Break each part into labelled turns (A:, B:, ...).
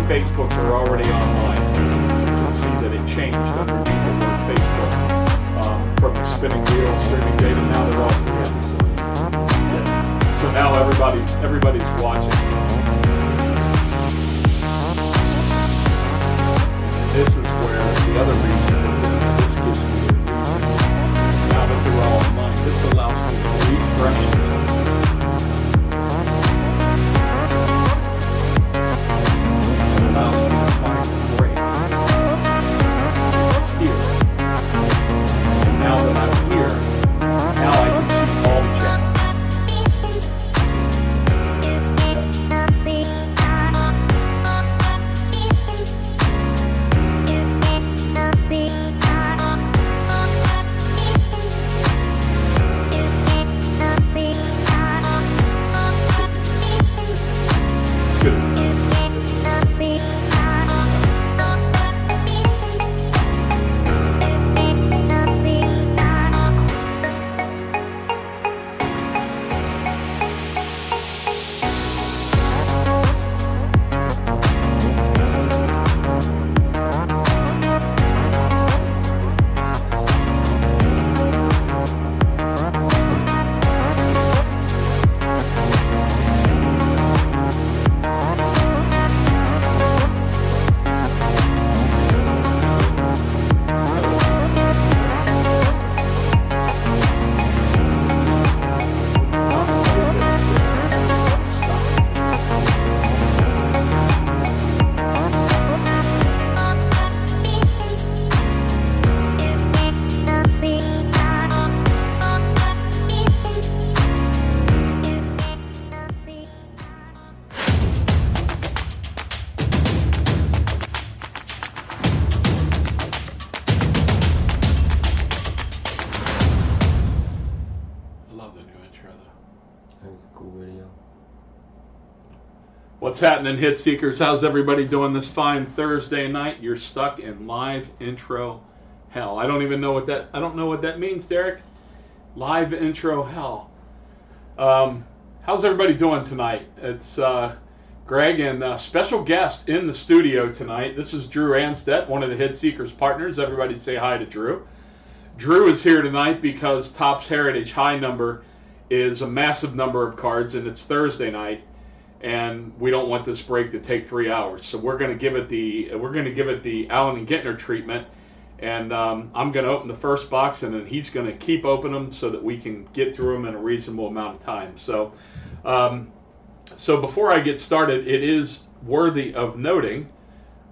A: Facebooks are already online. You can see that it changed underneath the word Facebook from the spinning wheel streaming data. Now they're all together. So now everybody's watching. And this is where the other reason is that this gives me a reason. Now that they're all online, this allows me to refresh this. Allows me to find the break. It's here. And now that I'm here, now I can see all the channels. What's happening, Hit Seekers? How's everybody doing this fine Thursday night? You're stuck in live intro hell. I don't know what that means, Derek. Live intro hell. How's everybody doing tonight? It's Greg and special guest in the studio tonight. This is Drew Anstedt, one of the Hit Seekers partners. Everybody say hi to Drew. Drew is here tonight because Topps Heritage High number is a massive number of cards, and it's Thursday night. And we don't want this break to take 3 hours, so we're going to give it the Allen and Gintner treatment, and I'm going to open the first box, and then he's going to keep opening them so that we can get through them in a reasonable amount of time. So, so before I get started, it is worthy of noting.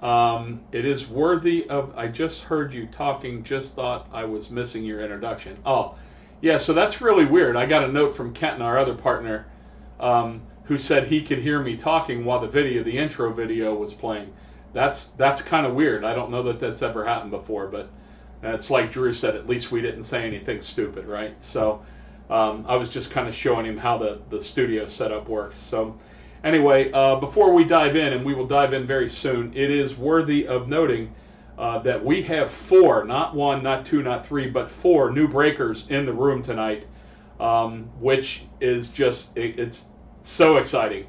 A: It is worthy of. I just heard you talking. Just thought I was missing your introduction. Oh, yeah. So that's really weird. I got a note from Kenton, our other partner. Who said he could hear me talking while the intro video was playing. That's kind of weird. I don't know that that's ever happened before, but it's like Drew said, at least we didn't say anything stupid, right? So I was just kind of showing him how the studio setup works. So anyway, before we dive in, and we will dive in very soon, it is worthy of noting that we have 4, not 1, not 2, not 3, but 4 new breakers in the room tonight, which is just, it's so exciting.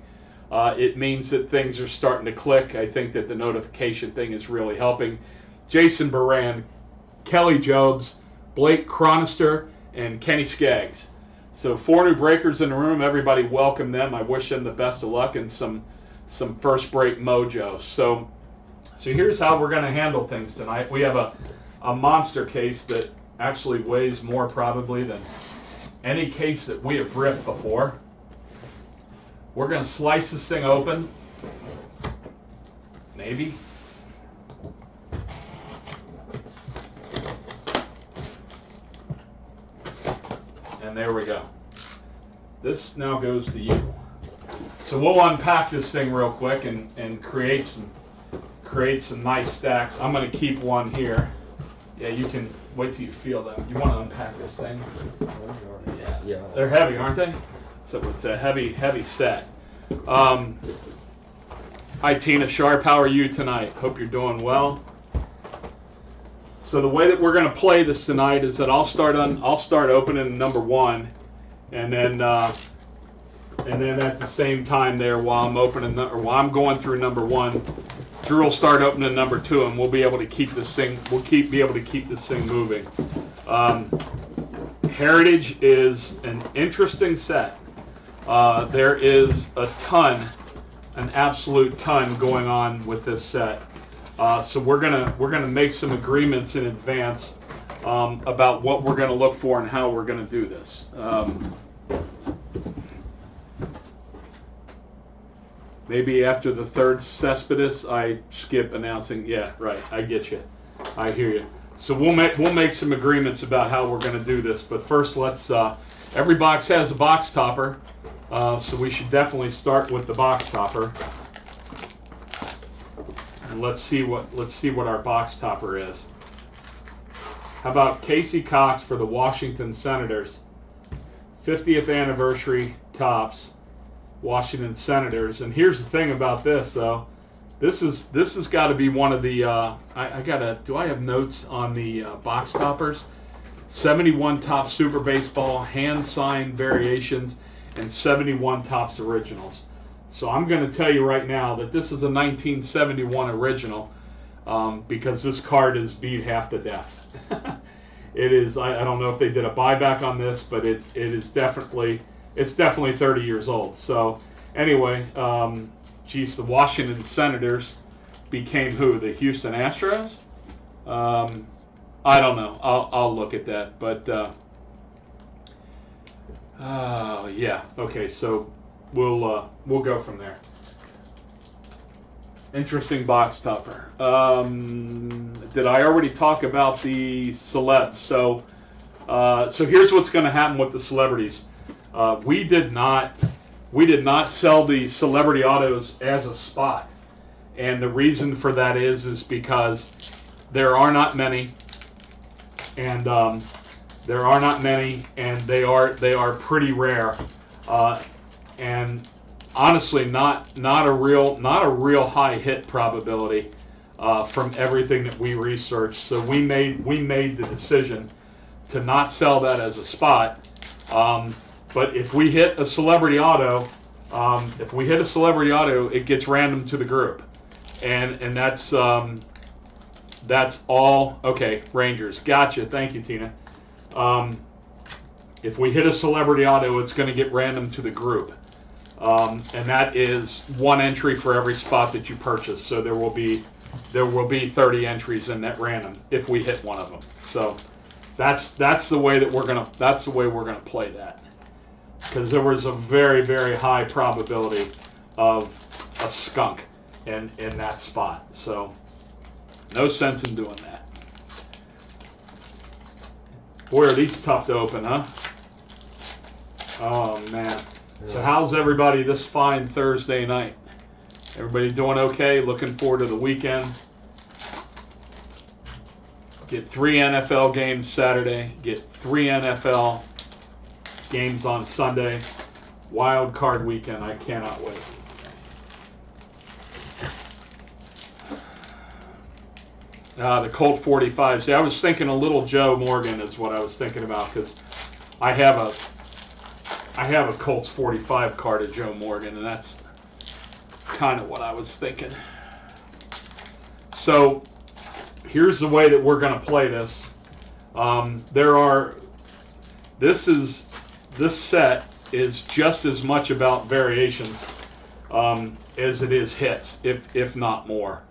A: It means that things are starting to click. I think that the notification thing is really helping. Jason Baran, Kelly Jobs, Blake Chronister, and Kenny Skaggs. So 4 new breakers in the room. Everybody welcome them. I wish them the best of luck and some first break mojo. So here's how we're going to handle things tonight. We have a monster case that actually weighs more probably than any case that we have ripped before. We're going to slice this thing open. Maybe. And there we go. This now goes to you. So we'll unpack this thing real quick and create some nice stacks. I'm going to keep one here. Yeah, you can wait till you feel them. You want to unpack this thing? Yeah. They're heavy, aren't they? So it's a heavy set. Hi Tina Sharp, how are you tonight? Hope you're doing well. So the way that we're going to play this tonight is that I'll start opening number 1, and then at the same time there while I'm going through number 1, Drew will start opening number 2, and we'll be able to keep this thing. Be able to keep this thing moving. Heritage is an interesting set. There is a ton, an absolute ton going on with this set. So we're gonna make some agreements in advance about what we're gonna look for and how we're gonna do this. Maybe after the third Cespedes, I skip announcing. Yeah, right. I get you. I hear you. So we'll make some agreements about how we're going to do this. But first, let's. Every box has a box topper, so we should definitely start with the box topper. And let's see what our box topper is. How about Casey Cox for the Washington Senators? 50th anniversary tops. Washington Senators. And here's the thing about this, though. This has got to be one of the. Do I have notes on the box toppers? 71 Topps Super Baseball, hand signed variations, and 71 Topps originals. So I'm going to tell you right now that this is a 1971 original because this card is beat half to death. It is. I don't know if they did a buyback on this, but it is definitely. It's definitely 30 years old. So anyway, the Washington Senators became who? The Houston Astros? I don't know. I'll look at that. But yeah. Okay. So we'll go from there. Interesting box topper. Did I already talk about the celebs? So here's what's going to happen with the celebrities. We did not sell the celebrity autos as a spot, and the reason for that is because there are not many, and they are pretty rare, and honestly not a real high hit probability from everything that we researched. So we made the decision to not sell that as a spot. But if we hit a celebrity auto, it gets random to the group, and that's all. Okay, Rangers, gotcha. Thank you, Tina. If we hit a celebrity auto, it's going to get random to the group, and that is one entry for every spot that you purchase. So there will be 30 entries in that random if we hit one of them. So that's the way that we're gonna play that. Because there was a very, very high probability of a skunk in that spot. So no sense in doing that. Boy, are these tough to open, huh? Oh, man. So how's everybody this fine Thursday night? Everybody doing okay? Looking forward to the weekend? Get 3 NFL games Saturday. Get 3 NFL games on Sunday. Wild card weekend. I cannot wait. The Colt 45. See, I was thinking a little Joe Morgan is what I was thinking about, because I have a Colts 45 card of Joe Morgan, and that's kind of what I was thinking. So here's the way that we're going to play this. This set is just as much about variations as it is hits, if not more.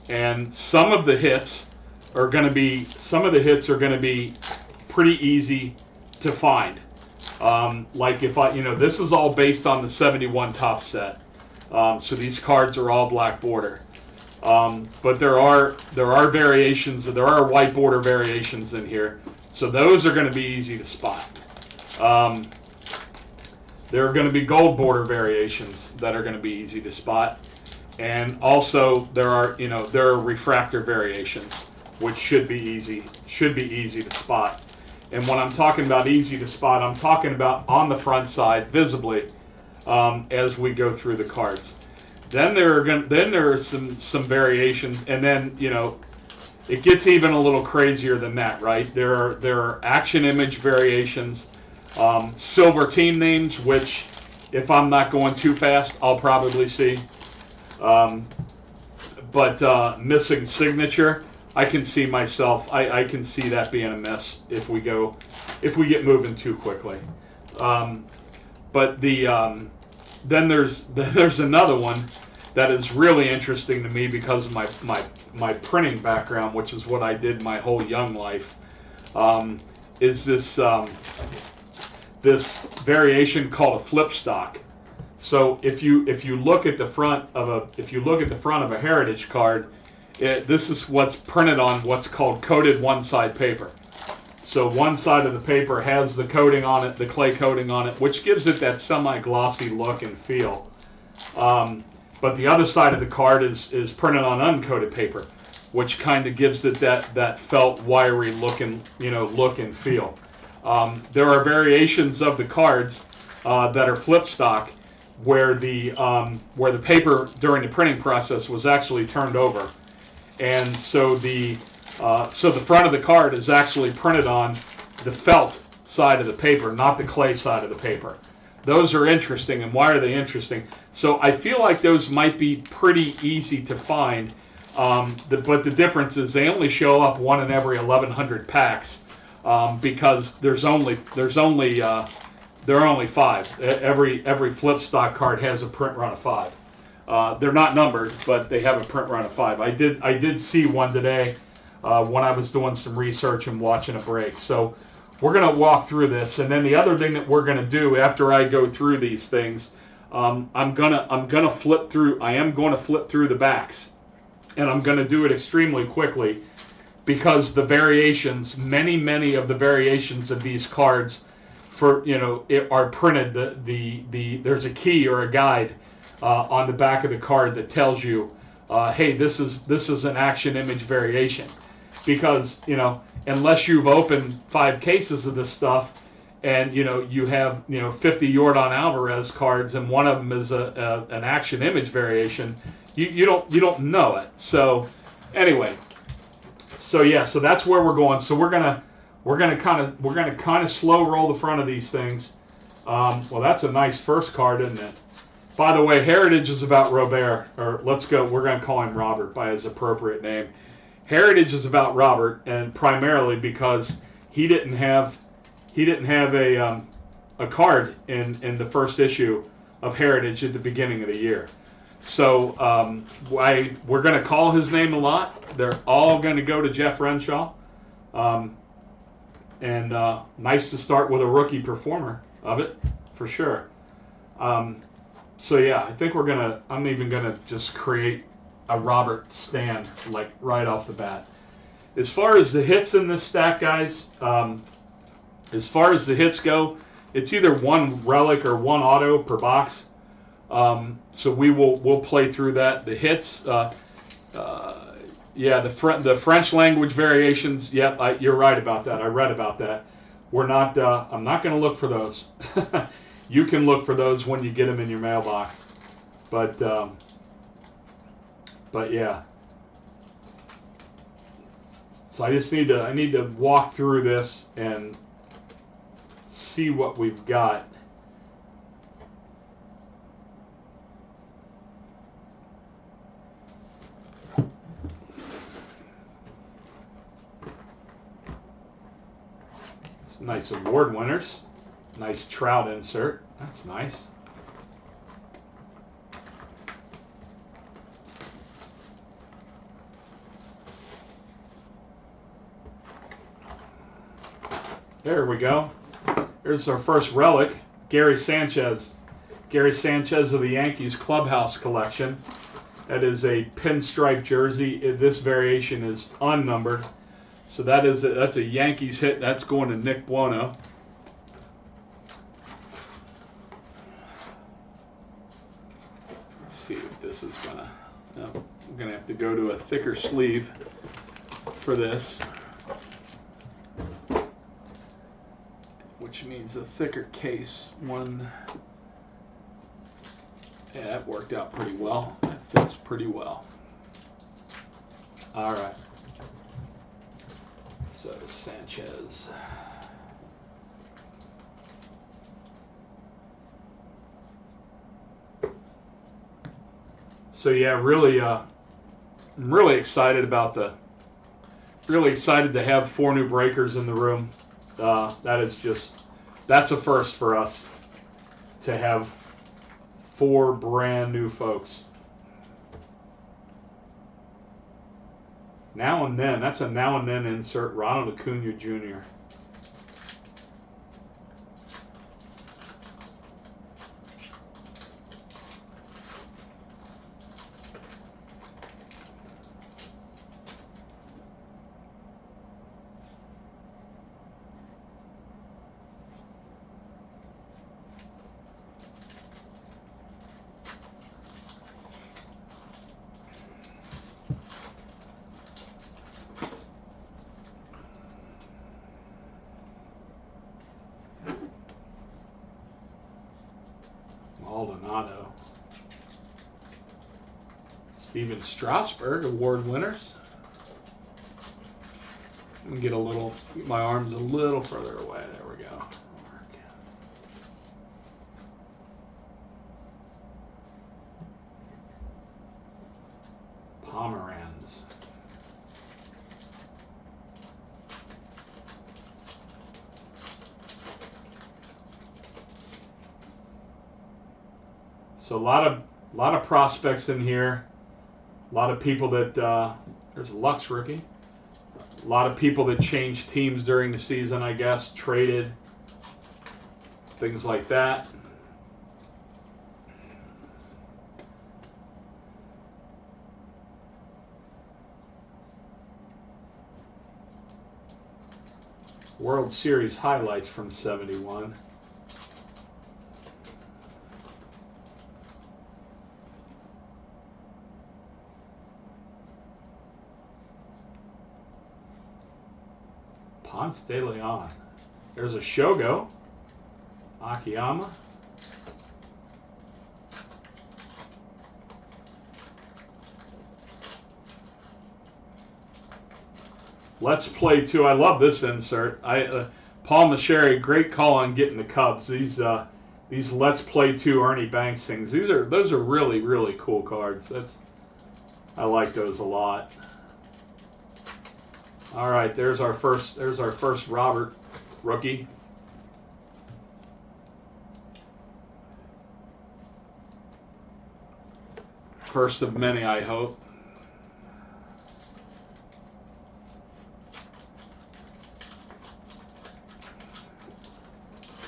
A: And some of the hits are going to be pretty easy to find. Like this is all based on the 71 Topps set. So these cards are all black border. But there are variations. There are white border variations in here. So those are going to be easy to spot. There are going to be gold border variations that are going to be easy to spot, and also there are refractor variations which should be easy to spot. And when I'm talking about easy to spot, I'm talking about on the front side visibly as we go through the cards. Then there are some variations, and then it gets even a little crazier than that, right? There are action image variations. Silver team names, which if I'm not going too fast, I'll probably see. but missing signature. I can see myself. I can see that being a miss if we get moving too quickly. But then there's another one that is really interesting to me because of my printing background, which is what I did my whole young life. Is this this variation called a flip stock. So if you look at the front of a heritage card, this is what's printed on what's called coated one-side paper. So one side of the paper has the coating on it, the clay coating on it, which gives it that semi-glossy look and feel. But the other side of the card is printed on uncoated paper, which kind of gives it that felt, wiry look and feel. There are variations of the cards that are flip stock, where the paper during the printing process was actually turned over, and so the front of the card is actually printed on the felt side of the paper, not the clay side of the paper. Those are interesting, and why are they interesting? So I feel like those might be pretty easy to find, but the difference is they only show up one in every 1,100 packs, because there are only 5. Every flip stock card has a print run of 5. They're not numbered, but they have a print run of 5. I did see one today when I was doing some research and watching a break. So we're going to walk through this, and then the other thing that we're going to do after I go through these things, I'm gonna flip through. I am going to flip through the backs, and I'm going to do it extremely quickly because the variations, many of the variations of these cards, are printed. There's a key or a guide on the back of the card that tells you, hey, this is an action image variation. Because unless you've opened 5 cases of this stuff, and you have 50 Yordan Alvarez cards, and one of them is an action image variation, you don't know it. So anyway, so that's where we're going. So we're gonna kind of slow roll the front of these things. Well, that's a nice first card, isn't it? By the way, Heritage is about Robert, or we're gonna call him Robert by his appropriate name. Heritage is about Robert, and primarily because he didn't have a card in the first issue of Heritage at the beginning of the year. So we're going to call his name a lot. They're all going to go to Jeff Renshaw. And nice to start with a rookie performer of it, for sure. So yeah, I think I'm even going to just create a Robert stand, like right off the bat. As far as the hits in this stack, guys, as far as the hits go, it's either one relic or one auto per box. So we'll play through that. The hits, the French language variations. Yep, you're right about that. I read about that. I'm not going to look for those. You can look for those when you get them in your mailbox. But yeah. So I need to walk through this and see what we've got. Some nice award winners. Nice Trout insert. That's nice. There we go. Here's our first relic, Gary Sanchez. Gary Sanchez of the Yankees Clubhouse collection. That is a pinstripe jersey. This variation is unnumbered. So that's a Yankees hit. That's going to Nick Buono. Let's see if this is gonna. No, I'm gonna have to go to a thicker sleeve for this, which means a thicker case. Yeah, that worked out pretty well. That fits pretty well. All right. So Sanchez. So yeah, really I'm really excited about really excited to have 4 new breakers in the room. That's a first for us to have 4 brand new folks. Now and then, that's a now and then insert, Ronald Acuna Jr. Maldonado. Steven Strasburg, award winners. Let me get my arms a little further away. There we go. Pomeranz. So a lot of prospects in here. A lot of people that there's a Lux rookie. A lot of people that changed teams during the season, I guess, traded, things like that. World Series highlights from 71. Ponce de Leon. There's a Shogo. Akiyama. Let's Play 2. I love this insert. Paul Macheri, great call on getting the Cubs. These Let's Play 2 Ernie Banks things. Those are really, really cool cards. I like those a lot. All right, there's our first Robert rookie. First of many, I hope.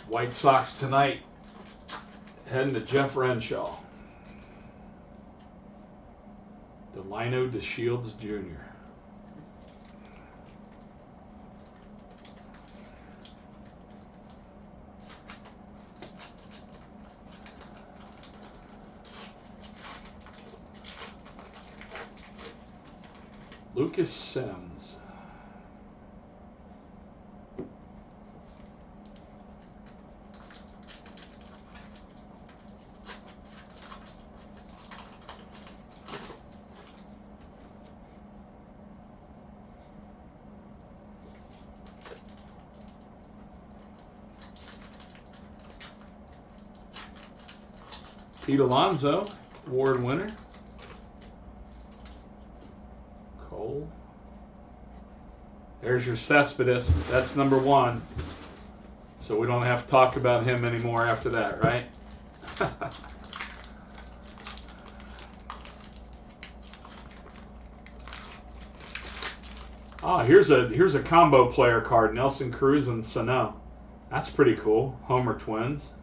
A: White Sox tonight, heading to Jeff Renshaw. Delino DeShields Jr. Lucas Sims. Pete Alonso, award winner. Cole. There's your Cespedes. That's number 1. So we don't have to talk about him anymore after that, right? Here's a combo player card. Nelson Cruz and Sano. That's pretty cool. Homer twins.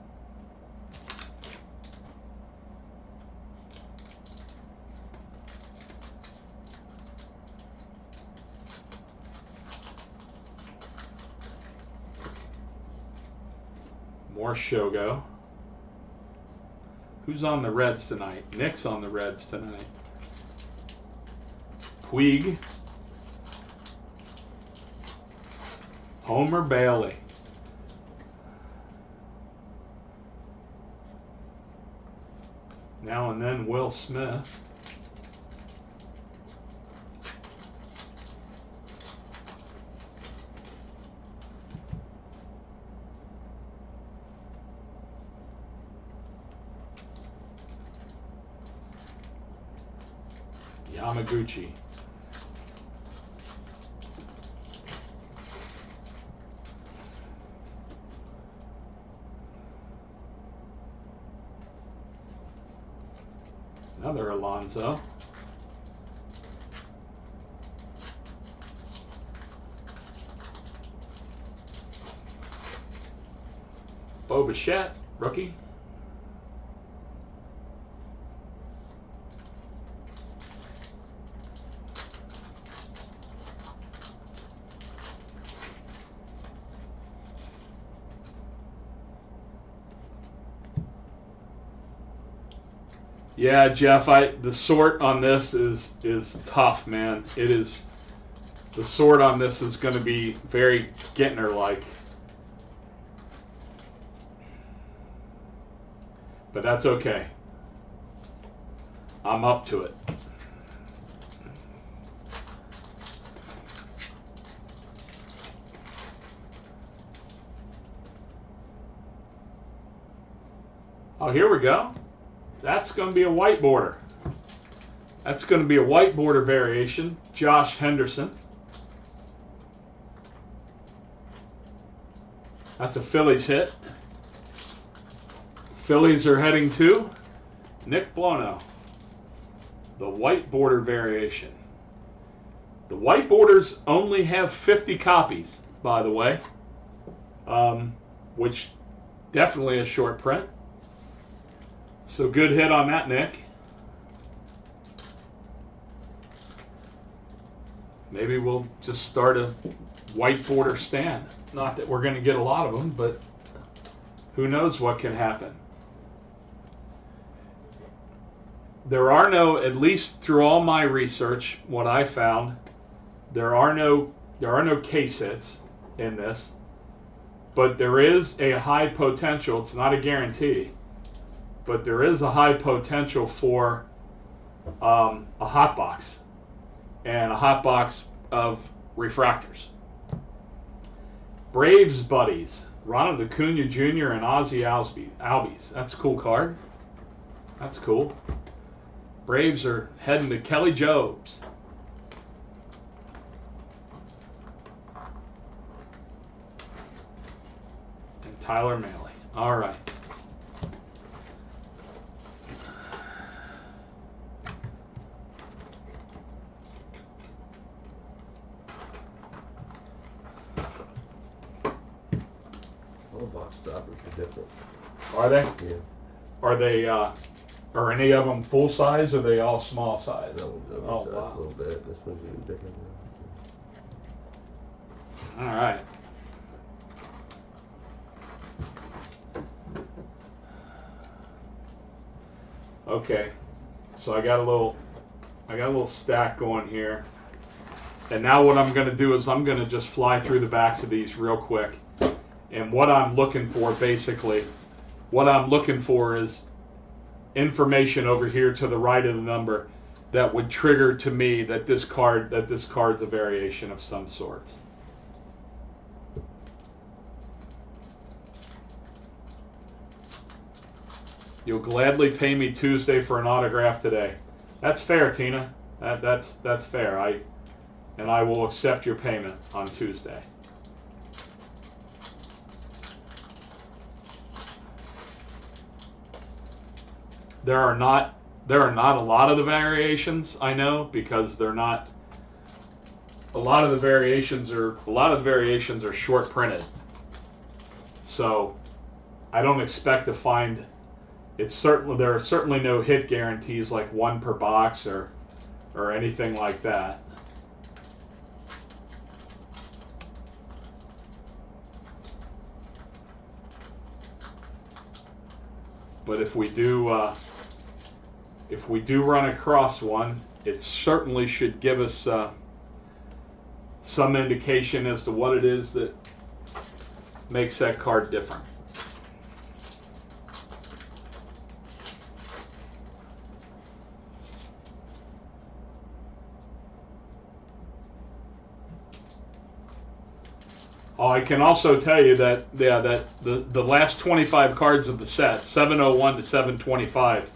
A: More Shogo. Who's on the Reds tonight? Nick's on the Reds tonight. Puig. Homer Bailey. Now and then Will Smith. Yamaguchi. Another Alonso. Bo Bichette, rookie. Yeah, Jeff, the sort on this is tough, man. It is. The sort on this is going to be very Gentner-like. But that's okay. I'm up to it. Oh, here we go. That's going to be a white border. That's going to be a white border variation. Josh Henderson. That's a Phillies hit. Phillies are heading to Nick Blono. The white border variation. The white borders only have 50 copies, by the way, which definitely a short print. So good hit on that, Nick. Maybe we'll just start a white border stand. Not that we're going to get a lot of them, but who knows what can happen. There are no, at least through all my research, what I found, there are no case hits in this, but there is a high potential. It's not a guarantee, but there is a high potential for a hot box and a hot box of refractors. Braves buddies, Ronald Acuna Jr. and Ozzie Albies. That's a cool card. That's cool. Braves are heading to Kelly Jobs. And Tyler Mahle. All right.
B: All box stoppers are different.
A: Are they?
B: Yeah.
A: Are they? Are any of them full size, or are they all small size?
B: That one's oversized
A: wow.
B: a little bit. This one's even bigger.
A: All right. Okay. So I got a little stack going here. And now what I'm going to do is I'm going to just fly through the backs of these real quick. And what I'm looking for, basically, what I'm looking for is information over here to the right of the number that would trigger to me that this card's a variation of some sort. You'll gladly pay me Tuesday for an autograph today. That's fair, Tina. That's fair. I will accept your payment on Tuesday. There are not a lot of the variations, I know, because they're not. A lot of the variations are short printed. So I don't expect to find. There are certainly no hit guarantees like one per box or anything like that. But if we do run across one, it certainly should give us some indication as to what it is that makes that card different. Oh, I can also tell you that the last 25 cards of the set, 701 to 725,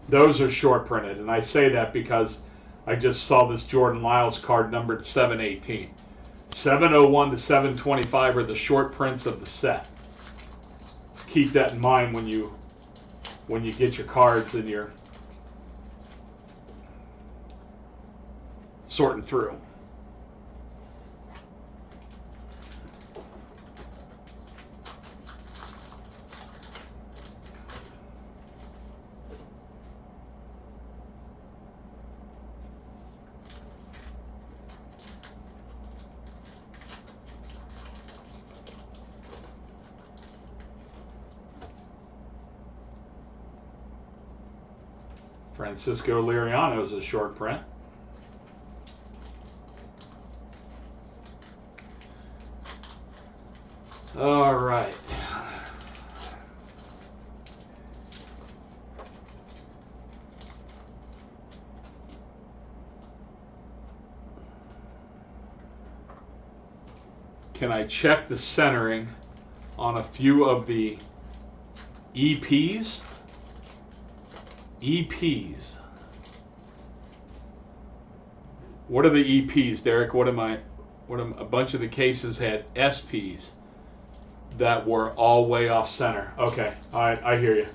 A: those are short printed, and I say that because I just saw this Jordan Lyles card numbered 718. 701 to 725 are the short prints of the set. Let's keep that in mind when you get your cards and you're sorting through. Francisco Liriano is a short print. All right. Can I check the centering on a few of the EPs? EPs. What are the EPs, Derek? A bunch of the cases had SPs that were all way off center. Okay, all right, I hear you.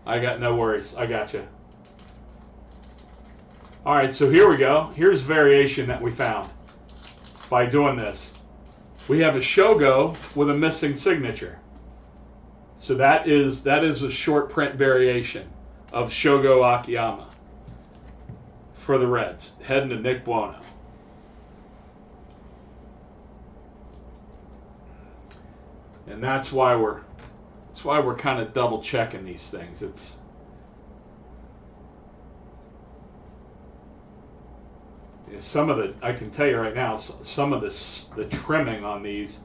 A: I got no worries. I got you. All right, so here we go. Here's variation that we found by doing this. We have a Shogo with a missing signature. So that is a short print variation of Shogo Akiyama for the Reds, heading to Nick Buono. And that's why we're kind of double checking these things. It's some of the, I can tell you right now, some of the trimming on these.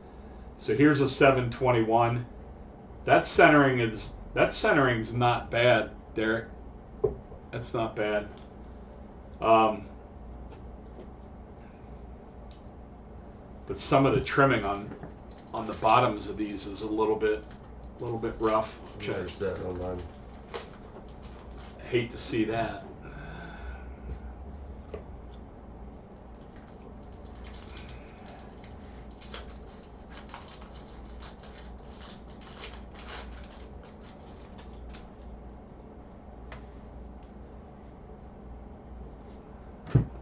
A: So here's a 721. That centering's not bad, Derek. That's not bad. But some of the trimming on the bottoms of these is a little bit rough. I hate to see that.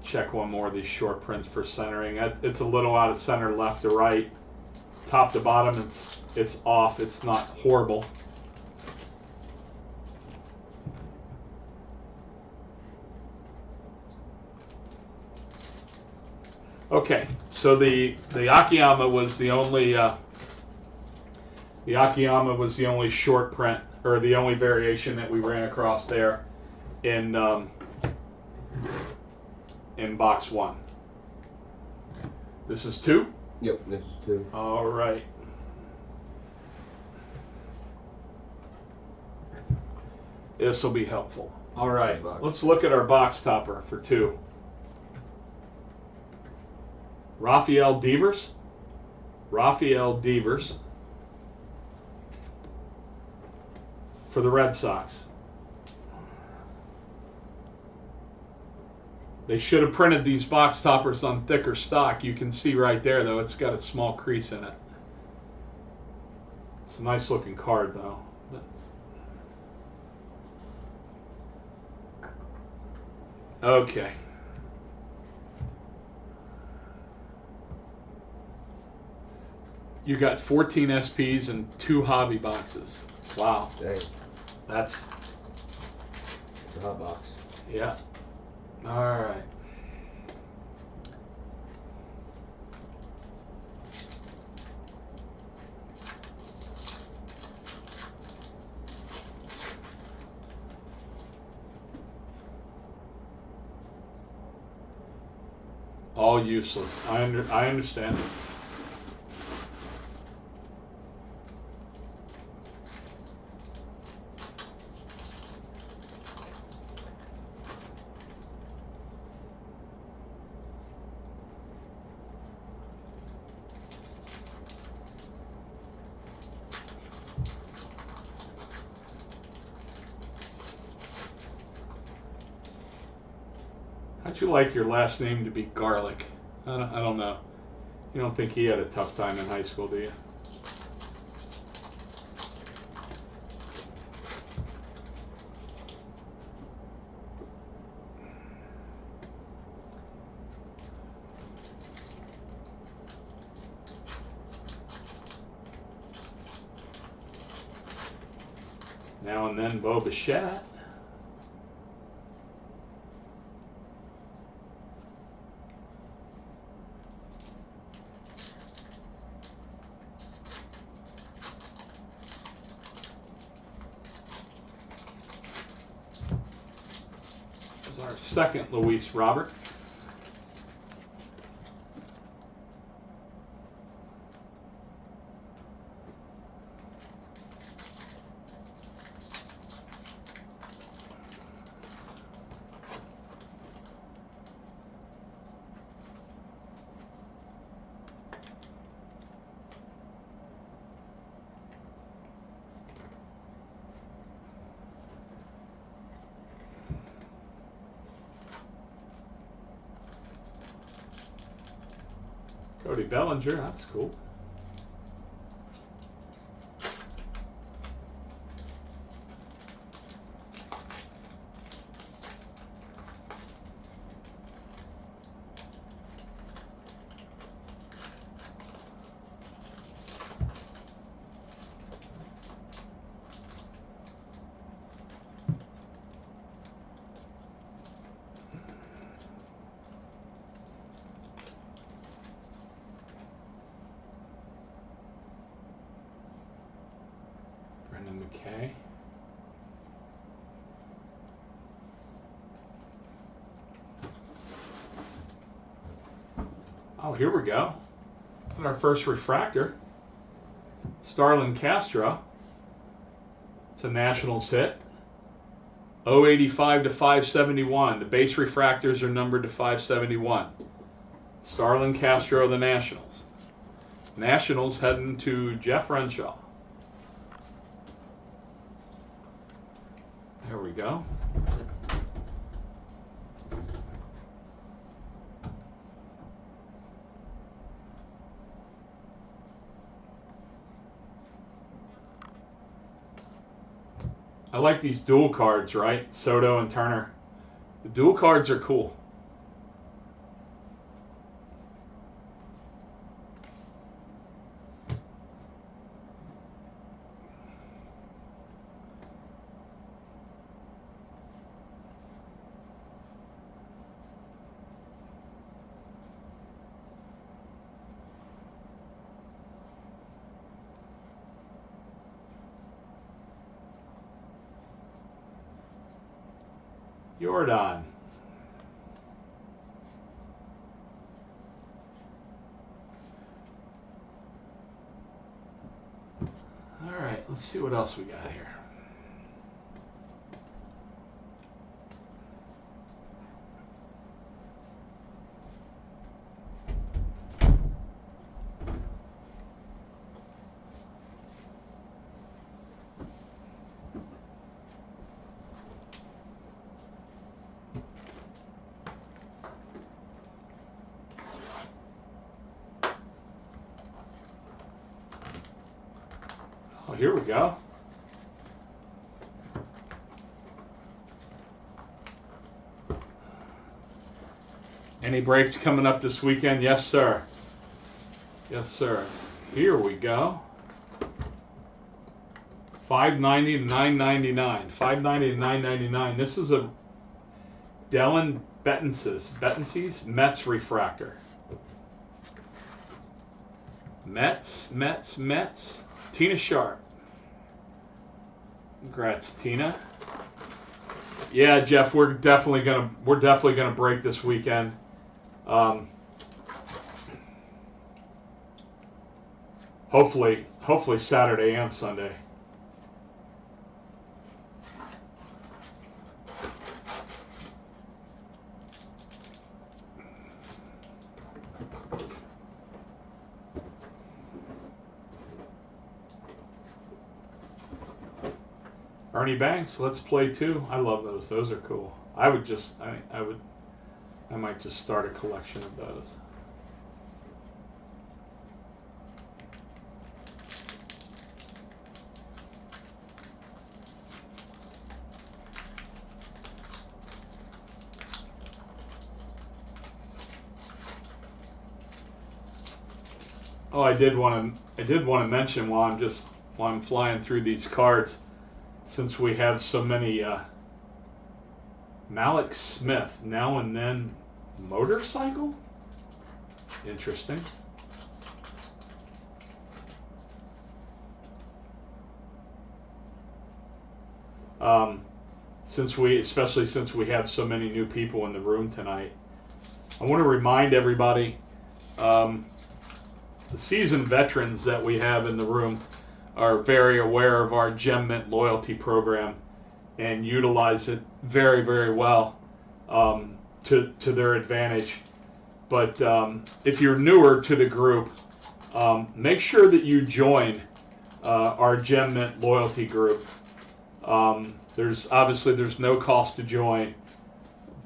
A: Check one more of these short prints for centering. It's a little out of center left to right. Top to bottom, it's off. It's not horrible. Okay, so the Akiyama was the only short print, or the only variation that we ran across there in box one. This is 2?
B: Yep, this is 2.
A: All right. This will be helpful. All right, let's look at our box topper for 2. Rafael Devers. For the Red Sox. They should have printed these box toppers on thicker stock. You can see right there, though, it's got a small crease in it. It's a nice looking card, though. Okay. You got 14 SPs and 2 hobby boxes. Wow.
B: Dang.
A: That's
B: the hot box.
A: Yeah. All right. All useless. I understand. How'd you like your last name to be Garlic? I don't know. You don't think he had a tough time in high school, do you? Now and then, Bo Bichette. This is our second Luis Robert. Cody Bellinger, that's cool. Okay. Oh, here we go. And our first refractor, Starlin Castro. It's a Nationals hit. 085 to 571. The base refractors are numbered to 571. Starlin Castro, the Nationals. Nationals heading to Jeff Renshaw. There we go. I like these dual cards, right? Soto and Turner. The dual cards are cool. Jordan. All right, let's see what else we got here. Oh, here we go. Any breaks coming up this weekend? Yes, sir. Yes, sir. Here we go. $5.90 to $9.99. $5.90 to $9.99. This is a Dellin Bettences Mets refractor. Mets. Tina Sharp. Congrats, Tina. Yeah, Jeff, we're definitely gonna break this weekend. Hopefully Saturday and Sunday. Ernie Banks, Let's Play 2. I love those. Those are cool. I would I might just start a collection of those. Oh, I did want to mention while I'm flying through these cards, since we have so many Malik Smith, Now and Then motorcycle? Interesting. Especially since we have so many new people in the room tonight, I want to remind everybody, the seasoned veterans that we have in the room are very aware of our Gem Mint loyalty program and utilize it very, very well to their advantage. But if you're newer to the group, make sure that you join our Gem Mint loyalty group. There's no cost to join,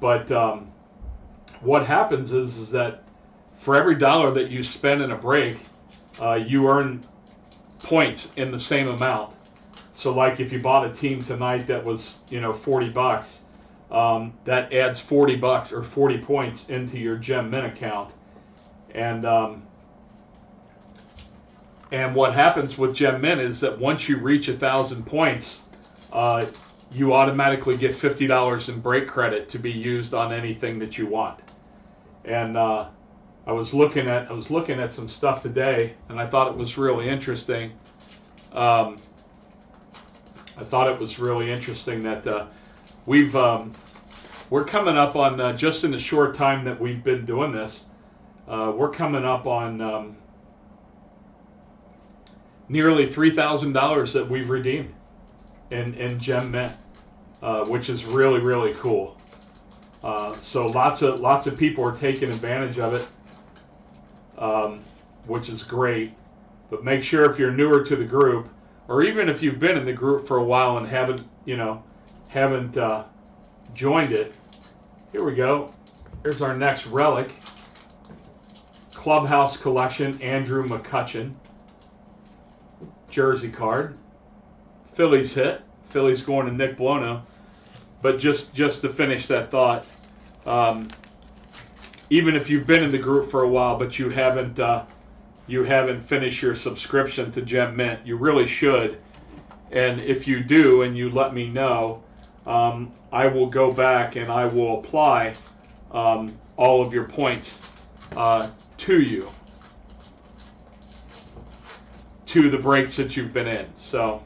A: but what happens is that for every dollar that you spend in a break, you earn points in the same amount. So like if you bought a team tonight that was, $40, that adds $40 or 40 points into your Gem Mint account. And what happens with Gem Mint is that once you reach 1,000 points, you automatically get $50 in break credit to be used on anything that you want. And I was looking at some stuff today, and I thought it was really interesting. I thought it was really interesting that we're coming up on just in the short time that we've been doing this, we're coming up on nearly $3,000 that we've redeemed in Gem Mint, which is really, really cool. So lots of people are taking advantage of it, which is great. But make sure if you're newer to the group, or even if you've been in the group for a while and haven't joined it. Here we go. Here's our next relic. Clubhouse collection, Andrew McCutchen. Jersey card. Phillies hit. Phillies going to Nick Blono. But just to finish that thought, even if you've been in the group for a while but you haven't finished your subscription to Gem Mint, you really should. And if you do and you let me know, I will go back and I will apply all of your points to you, to the breaks that you've been in, so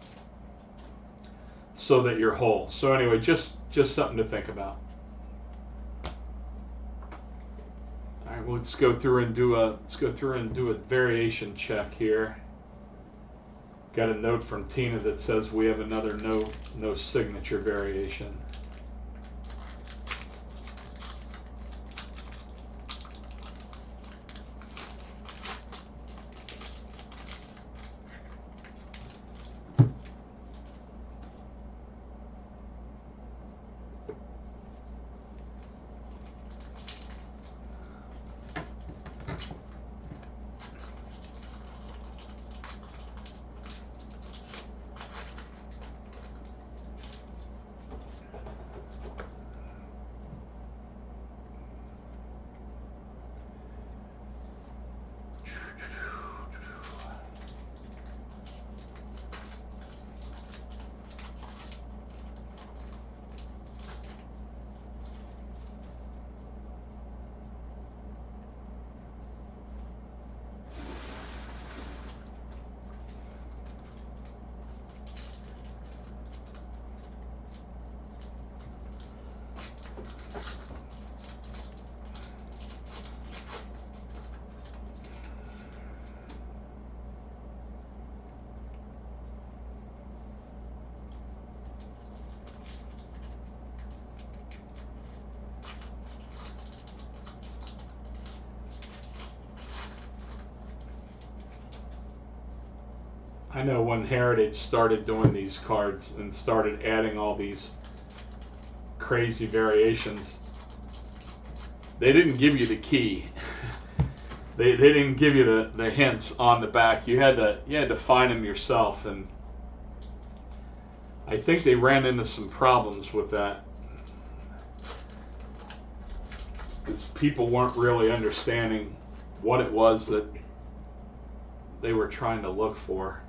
A: that you're whole. So anyway, just something to think about. All right, well, let's go through and do a variation check here. Got a note from Tina that says we have another no signature variation. I know when Heritage started doing these cards and started adding all these crazy variations, they didn't give you the key. They didn't give you the hints on the back. You had to find them yourself, and I think they ran into some problems with that because people weren't really understanding what it was that they were trying to look for.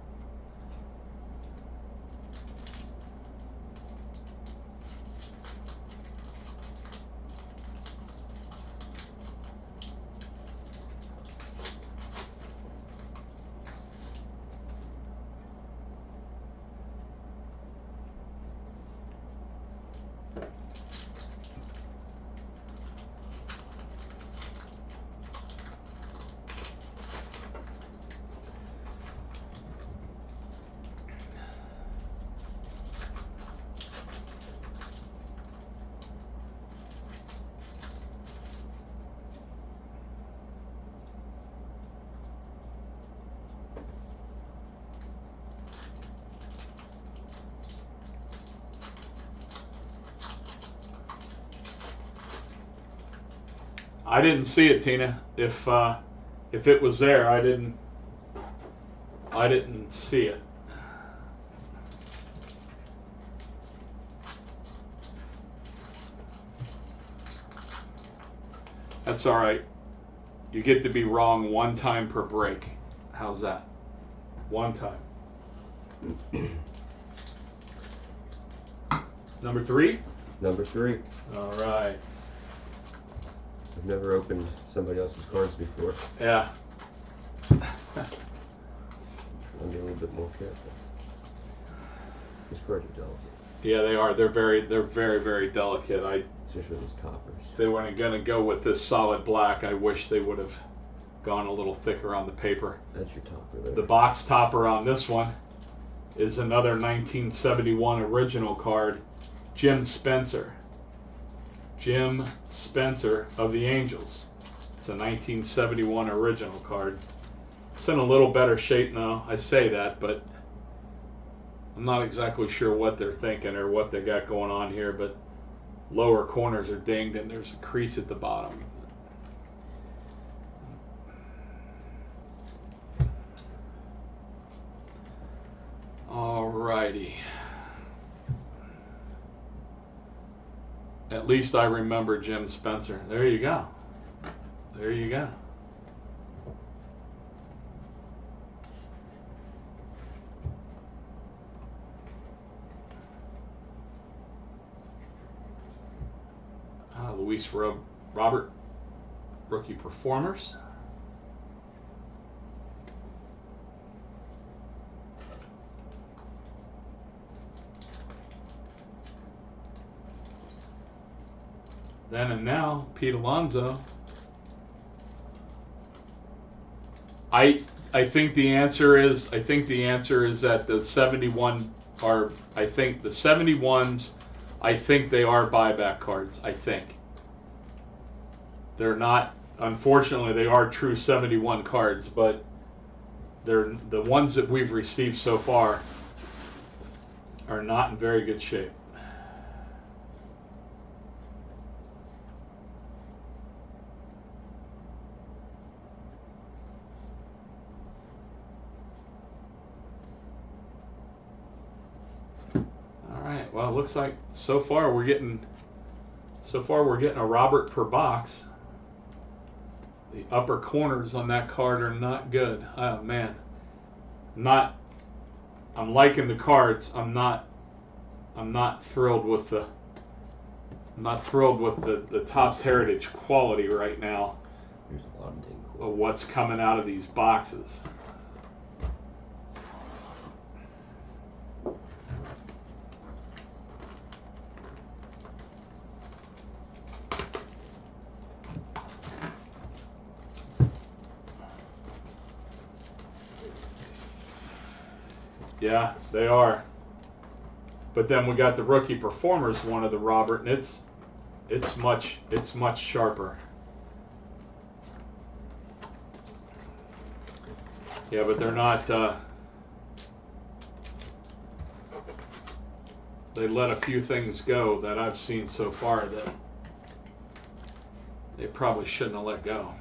A: I didn't see it, Tina. If it was there, I didn't see it. That's all right. You get to be wrong one time per break. How's that? One time. Number 3?
B: Number 3.
A: All right.
B: I've never opened somebody else's cards before.
A: Yeah.
B: I'll be a little bit more careful. These cards are delicate.
A: Yeah, they are. They're very, very delicate.
B: Especially these toppers.
A: If they weren't going to go with this solid black, I wish they would have gone a little thicker on the paper.
B: That's your topper there.
A: The box topper on this one is another 1971 original card, Jim Spencer. Jim Spencer of the Angels. It's a 1971 original card. It's in a little better shape now. I say that, but I'm not exactly sure what they're thinking or what they got going on here, but lower corners are dinged and there's a crease at the bottom. Alrighty. At least I remember Jim Spencer. There you go. There you go. Luis Robert, rookie performers. Then and now, Pete Alonso. I think the answer is that the 71 are, I think the 71s, I think they are buyback cards. I think they're not. Unfortunately, they are true 71 cards, but they're the ones that we've received so far are not in very good shape. Well, it looks like so far we're getting a Robert per box. The upper corners on that card are not good. Oh man. I'm liking the cards. I'm not thrilled with the Topps Heritage quality right now
B: There's a lot
A: of what's coming out of these boxes. Yeah, they are. But then we got the rookie performers one of the Robert, and it's much sharper. Yeah, but they're not. They let a few things go that I've seen so far that They probably shouldn't have let go.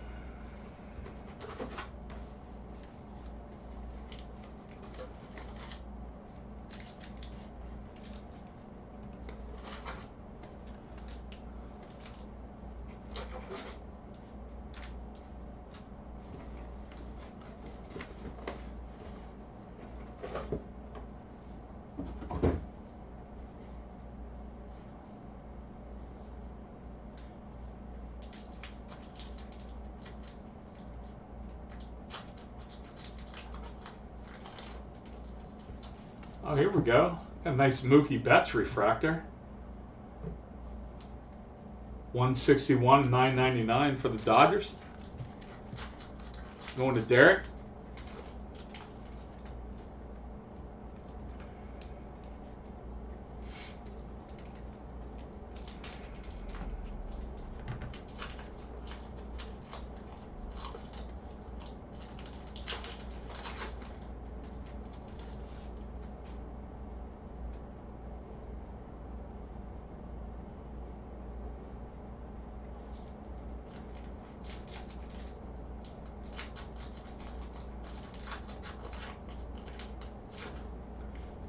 A: Oh, here we go. Got a nice Mookie Betts refractor. 161, 999 for the Dodgers. Going to Derek.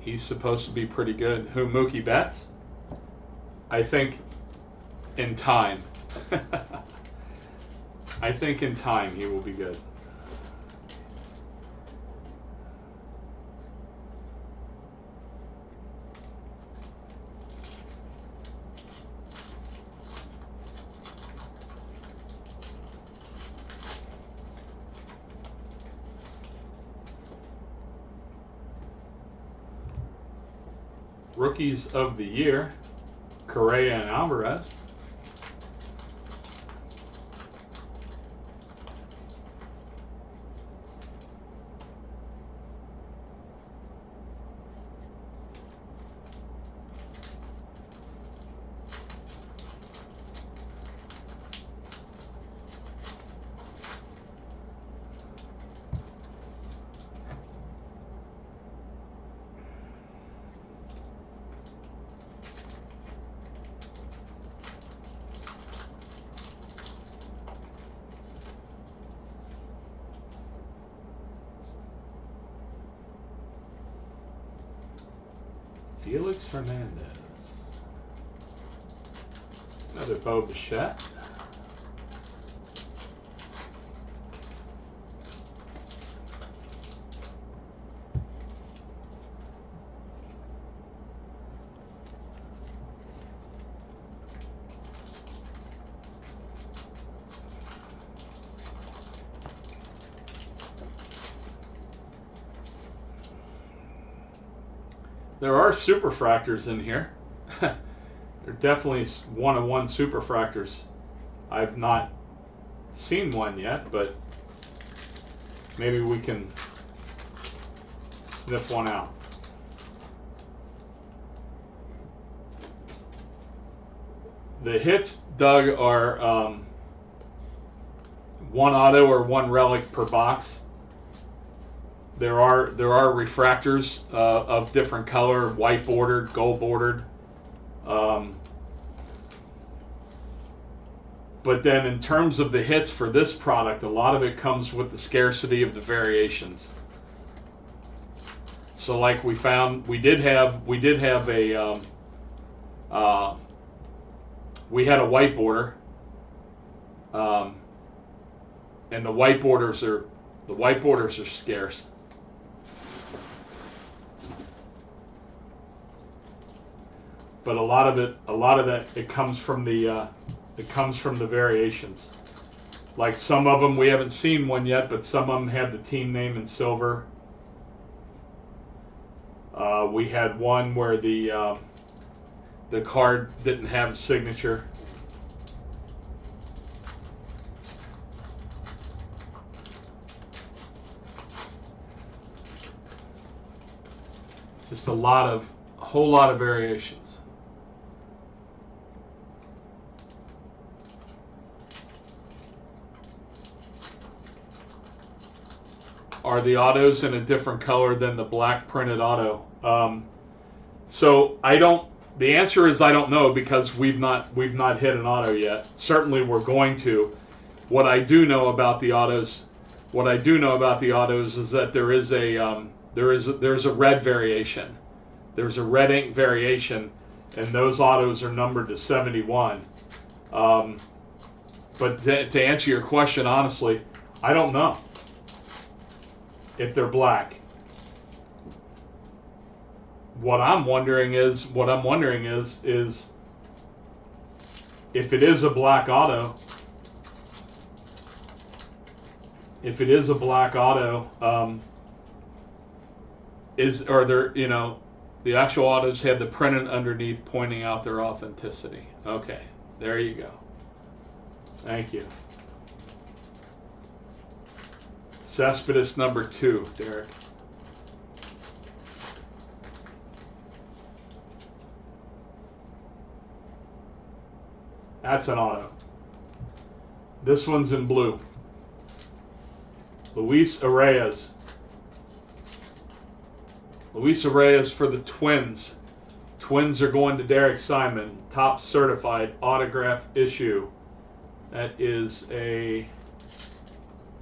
A: He's supposed to be pretty good. Who, Mookie Betts? I think in time. I think in time he will be good. Rookies of the Year, Correa and Alvarez. Felix Hernandez. Another Bo Bichette. There are superfractors in here. They're definitely one-of-one superfractors. I've not seen one yet, but maybe we can sniff one out. The hits, Doug, are one auto or one relic per box. There are refractors of different color, white bordered, gold bordered. But then in terms of the hits for this product, a lot of it comes with the scarcity of the variations. So like we found, we did have a we had a white border, and the white borders are scarce. But a lot of that it comes from the variations. Like some of them, we haven't seen one yet, but some of them had the team name in silver. We had one where the card didn't have a signature. It's just a whole lot of variations. Are the autos in a different color than the black printed auto? So I don't The answer is I don't know, because we've not hit an auto yet. Certainly we're going to. What I do know about the autos is that there's a red variation. There's a red ink variation, and those autos are numbered to 71. But to answer your question honestly, I don't know if they're black. What I'm wondering is if it is a black auto. If it is a black auto, are there, the actual autos have the printed underneath pointing out their authenticity. Okay, there you go. Thank you. Cespedes number 2, Derek. That's an auto. This one's in blue. Luis Arraez. Luis Arraez for the Twins. Twins are going to Derek Simon. Top certified autograph issue. That is a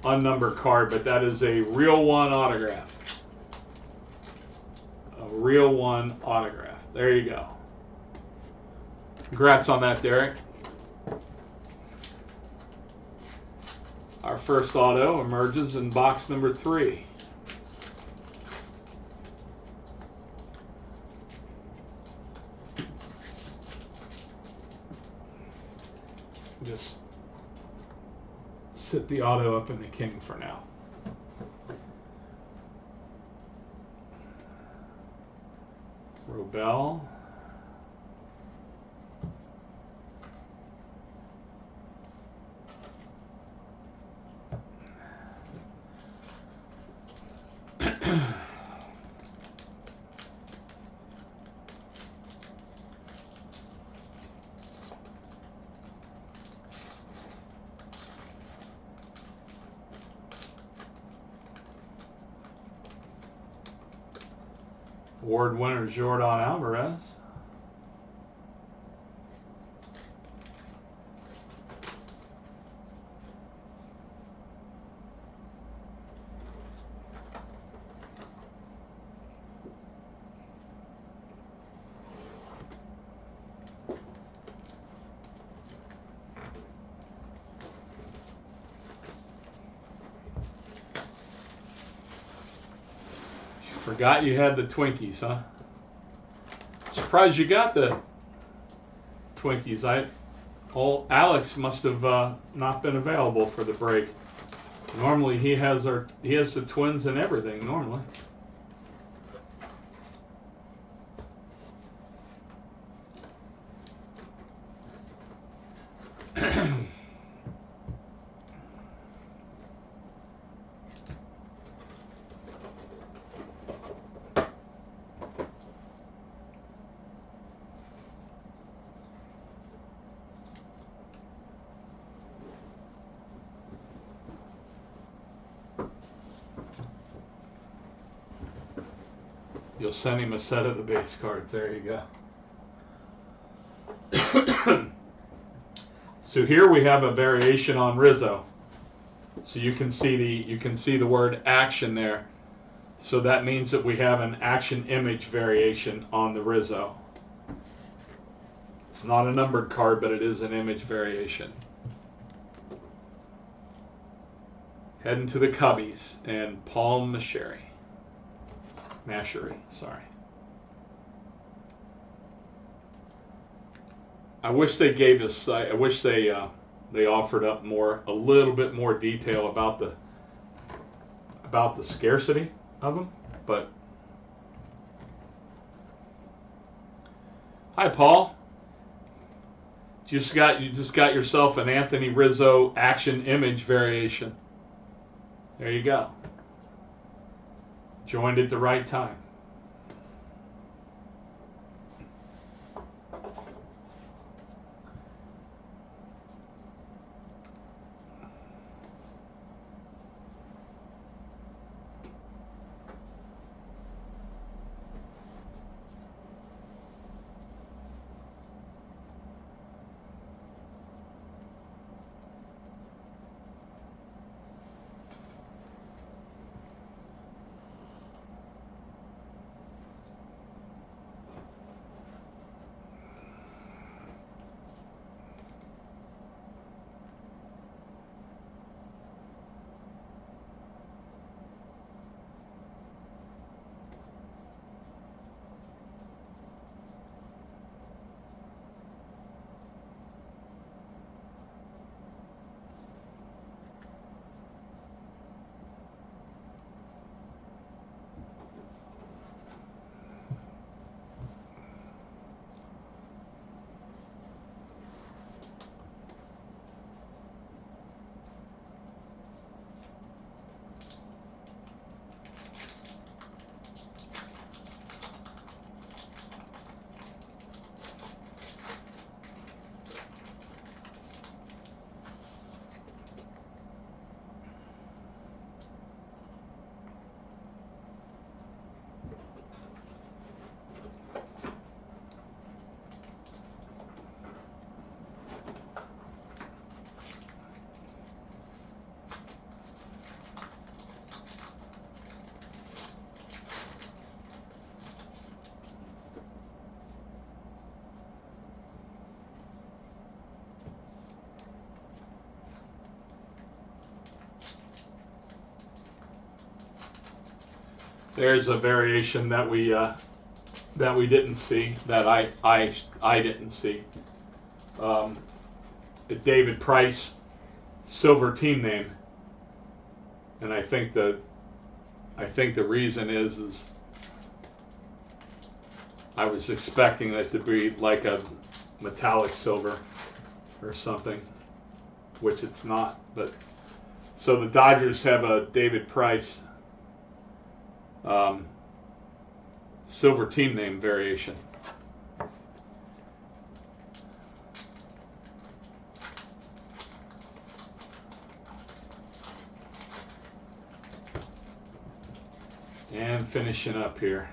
A: unnumbered card, but that is a real one autograph. A real one autograph. There you go. Congrats on that, Derek. Our first auto emerges in box number 3. Just sit the auto up in the king for now. Robel. Award winner Jordan Alvarez. Forgot you had the Twinkies, huh? Surprised you got the Twinkies. Alex must have not been available for the break. Normally he has the Twins and everything normally. You'll send him a set of the base cards. There you go. So here we have a variation on Rizzo. So you can see the word action there. So that means that we have an action image variation on the Rizzo. It's not a numbered card, but it is an image variation. Heading to the Cubbies and Paul Mashery. Sorry. I wish they gave us. I wish they offered up a little bit more detail about the scarcity of them. But hi, Paul. You just got yourself an Anthony Rizzo action image variation. There you go. Joined at the right time. There's a variation that we didn't see, that I didn't see. The David Price silver team name, and I think the reason is I was expecting it to be like a metallic silver or something, which it's not. But so the Dodgers have a David Price silver team name variation. And finishing up here.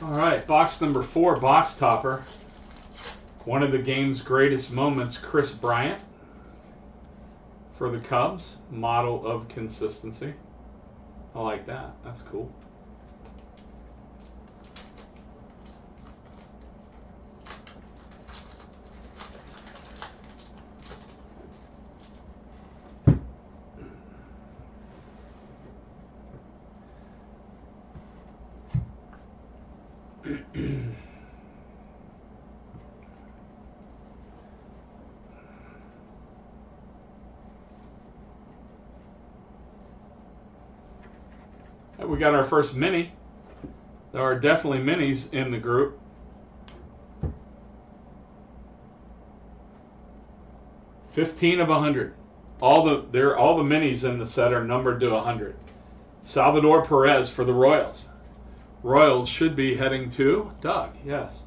A: All right, box number 4, box topper. One of the game's greatest moments, Chris Bryant for the Cubs. Model of consistency. I like that. That's cool. We got our first mini. There are definitely minis in the group. $15 of 100. All the minis in the set are numbered to 100. Salvador Perez for the Royals. Royals should be heading to Doug. Yes.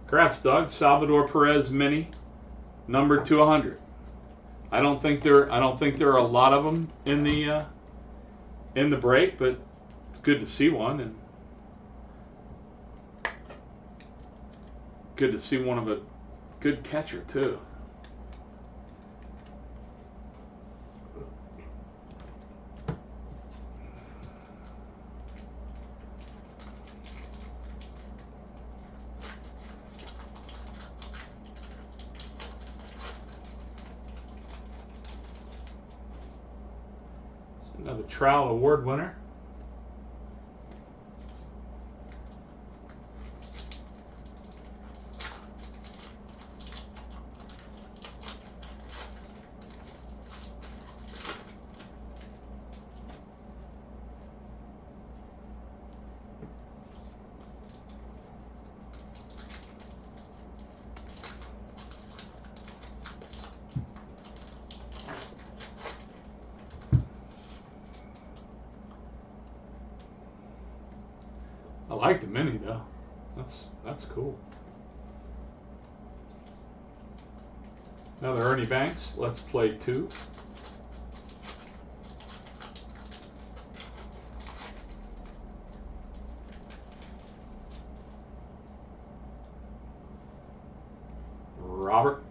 A: Congrats, Doug. Salvador Perez mini, numbered to 100. I don't think there are a lot of them in the break, but it's good to see one, and good to see one of a good catcher too. Another Trowel Award winner. I like the mini though. That's cool. Another Ernie Banks. Let's play 2. Robert.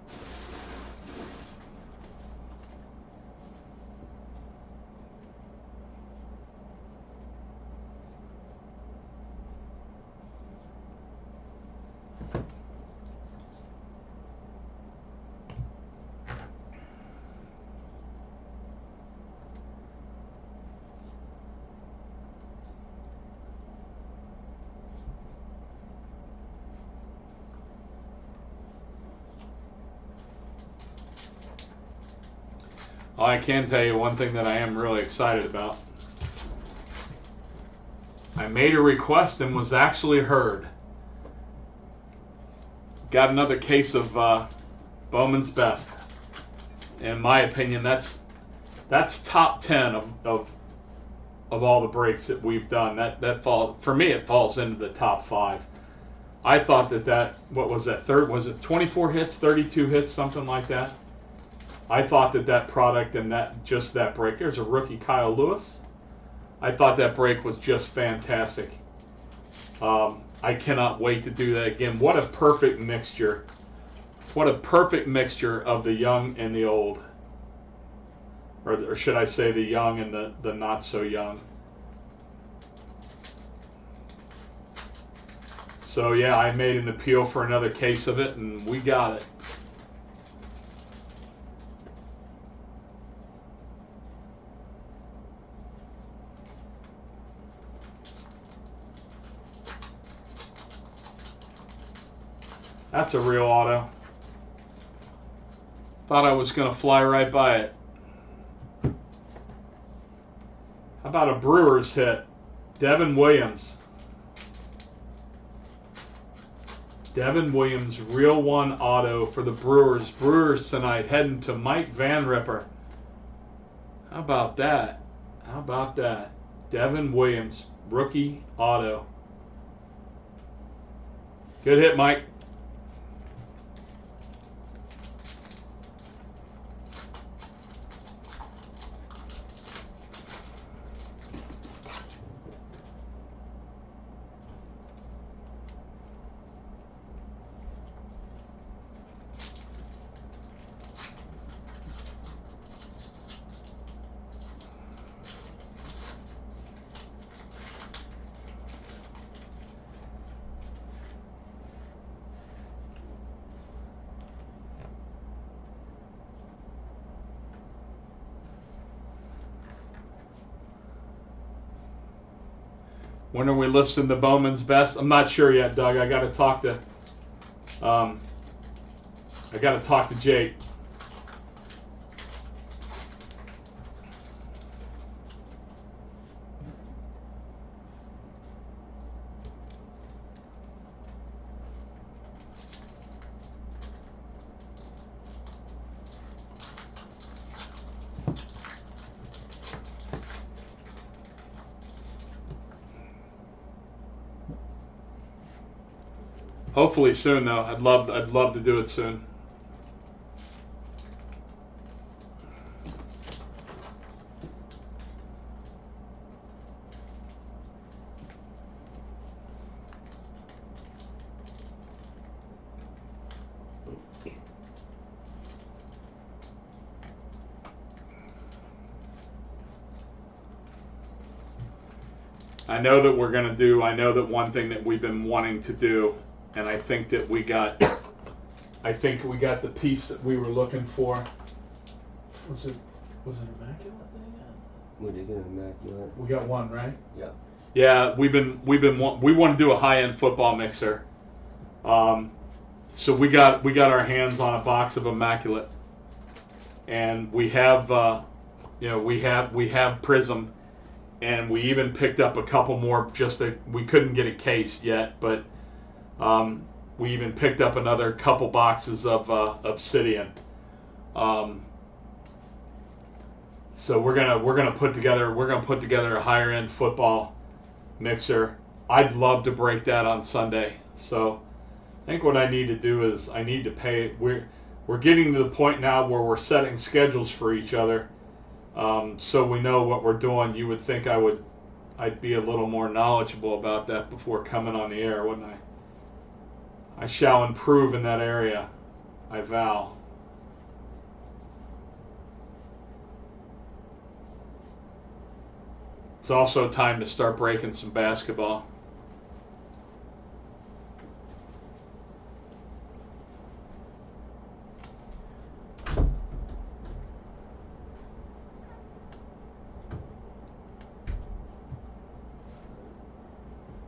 A: Well, I can tell you one thing that I am really excited about. I made a request and was actually heard. Got another case of Bowman's Best. In my opinion, that's top 10 of all the breaks that we've done. That fall for me, it falls into the top 5. I thought that what was that third? Was it 24 hits, 32 hits, something like that? I thought that product and that break. There's a rookie, Kyle Lewis. I thought that break was just fantastic. I cannot wait to do that again. What a perfect mixture. What a perfect mixture of the young and the old. Or should I say the young and the not so young. So yeah, I made an appeal for another case of it, and we got it. That's a real auto. Thought I was going to fly right by it. How about a Brewers hit? Devin Williams. Devin Williams, real one auto for the Brewers. Brewers tonight heading to Mike Van Ripper. How about that? How about that? Devin Williams, rookie auto. Good hit, Mike. When are we listing the Bowman's best? I'm not sure yet, Doug. I got to talk to Jake. Hopefully soon, though. I'd love to do it soon. I know that we're going to do, I know that one thing that we've been wanting to do, and I think that we got the piece that we were looking for. Was it immaculate?
B: We did get an immaculate.
A: We got one, right?
B: Yeah.
A: Yeah, we want to do a high-end football mixer. So we got our hands on a box of immaculate, and we have we have Prism, and we even picked up a couple more. We couldn't get a case yet, but we even picked up another couple boxes of Obsidian. So we're gonna put together a higher end football mixer. I'd love to break that on Sunday. So I think what I need to do is I need to pay. We're getting to the point now where we're setting schedules for each other, so we know what we're doing. You would think I'd be a little more knowledgeable about that before coming on the air, wouldn't I? I shall improve in that area, I vow. It's also time to start breaking some basketball.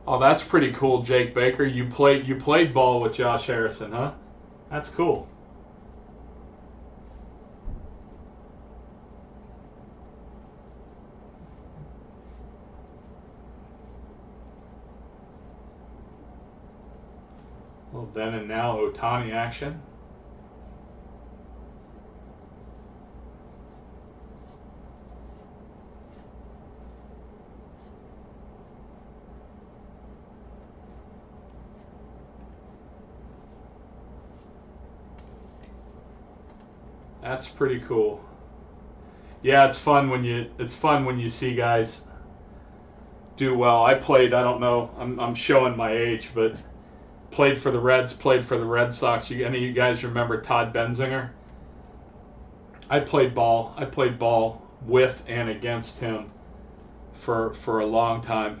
A: Oh, that's pretty cool, Jake Baker. You played ball with Josh Harrison, huh? That's cool. Well, then and now Ohtani action. That's pretty cool. Yeah, it's fun when you see guys do well. I played, I don't know, I'm showing my age, but played for the Reds, played for the Red Sox. Any of you guys remember Todd Benzinger? I played ball with and against him for a long time.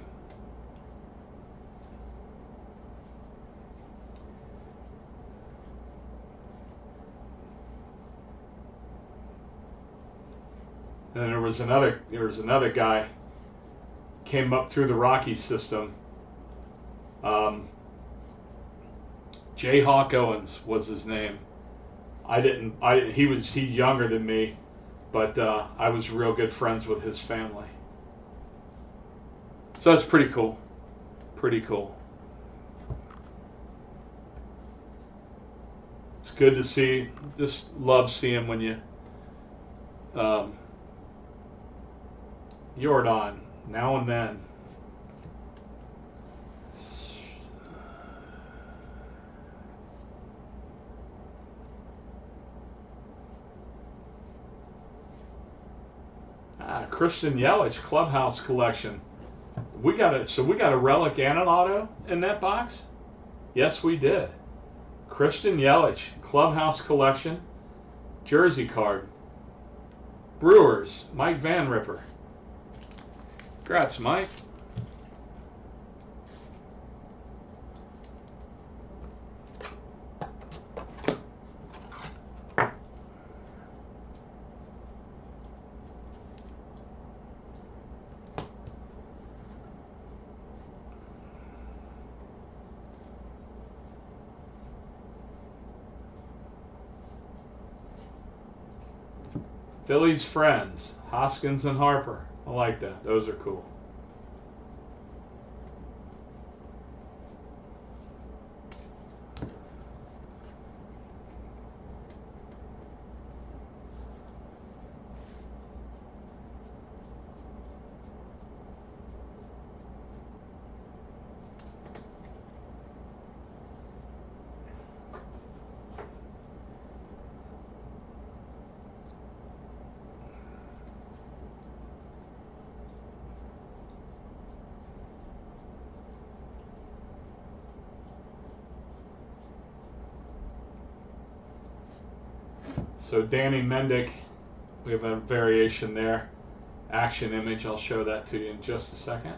A: And there was another guy came up through the Rockies system. Jayhawk Owens was his name. He's younger than me, but I was real good friends with his family. So that's pretty cool. Pretty cool. It's good to see. Just love seeing when you Jordan now and then. Christian Yelich Clubhouse collection. We got a relic and an auto in that box? Yes, we did. Christian Yelich Clubhouse collection, jersey card. Brewers, Mike Van Ripper. Congrats, Mike. Phillies friends, Hoskins and Harper. I like that. Those are cool. So Danny Mendick, we have a variation there. Action image, I'll show that to you in just a second.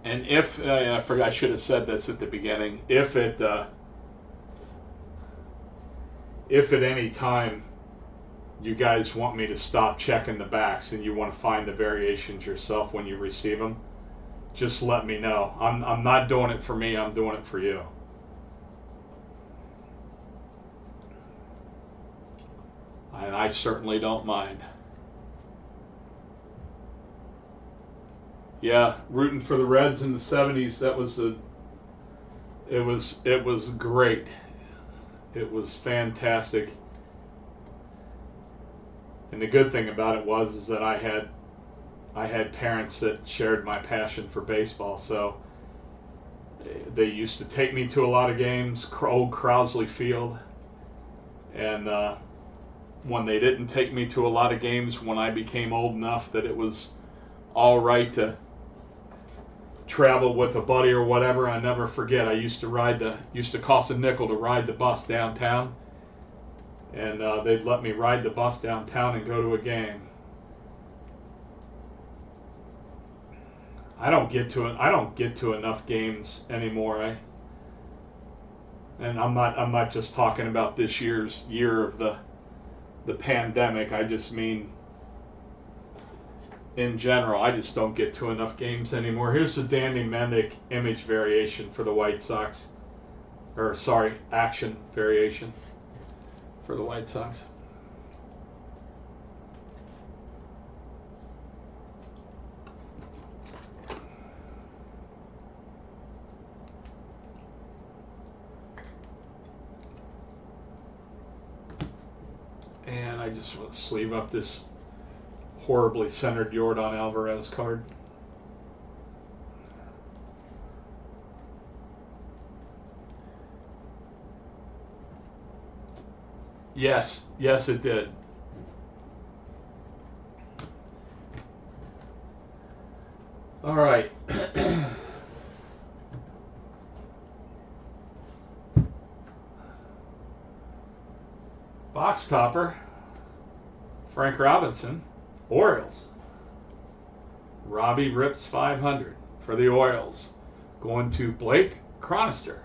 A: And if I forgot, I should have said this at the beginning. If at any time you guys want me to stop checking the backs and you want to find the variations yourself when you receive them, just let me know. I'm not doing it for me. I'm doing it for you. And I certainly don't mind. Yeah, rooting for the Reds in the 70s, it was great. It was fantastic. And the good thing about it was that I had parents that shared my passion for baseball, so they used to take me to a lot of games, old Crowsley Field. And when they didn't take me to a lot of games, when I became old enough that it was all right to travel with a buddy or whatever, I never forget. I used to cost a nickel to ride the bus downtown, and they'd let me ride the bus downtown and go to a game. I don't get to enough games anymore. And I'm not just talking about this year of the pandemic. I just mean in general. I just don't get to enough games anymore. Here's the Danny Mendick image variation for the White Sox. Or sorry, action variation for the White Sox. And I just want to sleeve up this horribly centered Yordan Alvarez card. Yes, it did. All right. Box topper, Frank Robinson, Orioles. Robbie rips 500 for the Orioles. Going to Blake Chronister.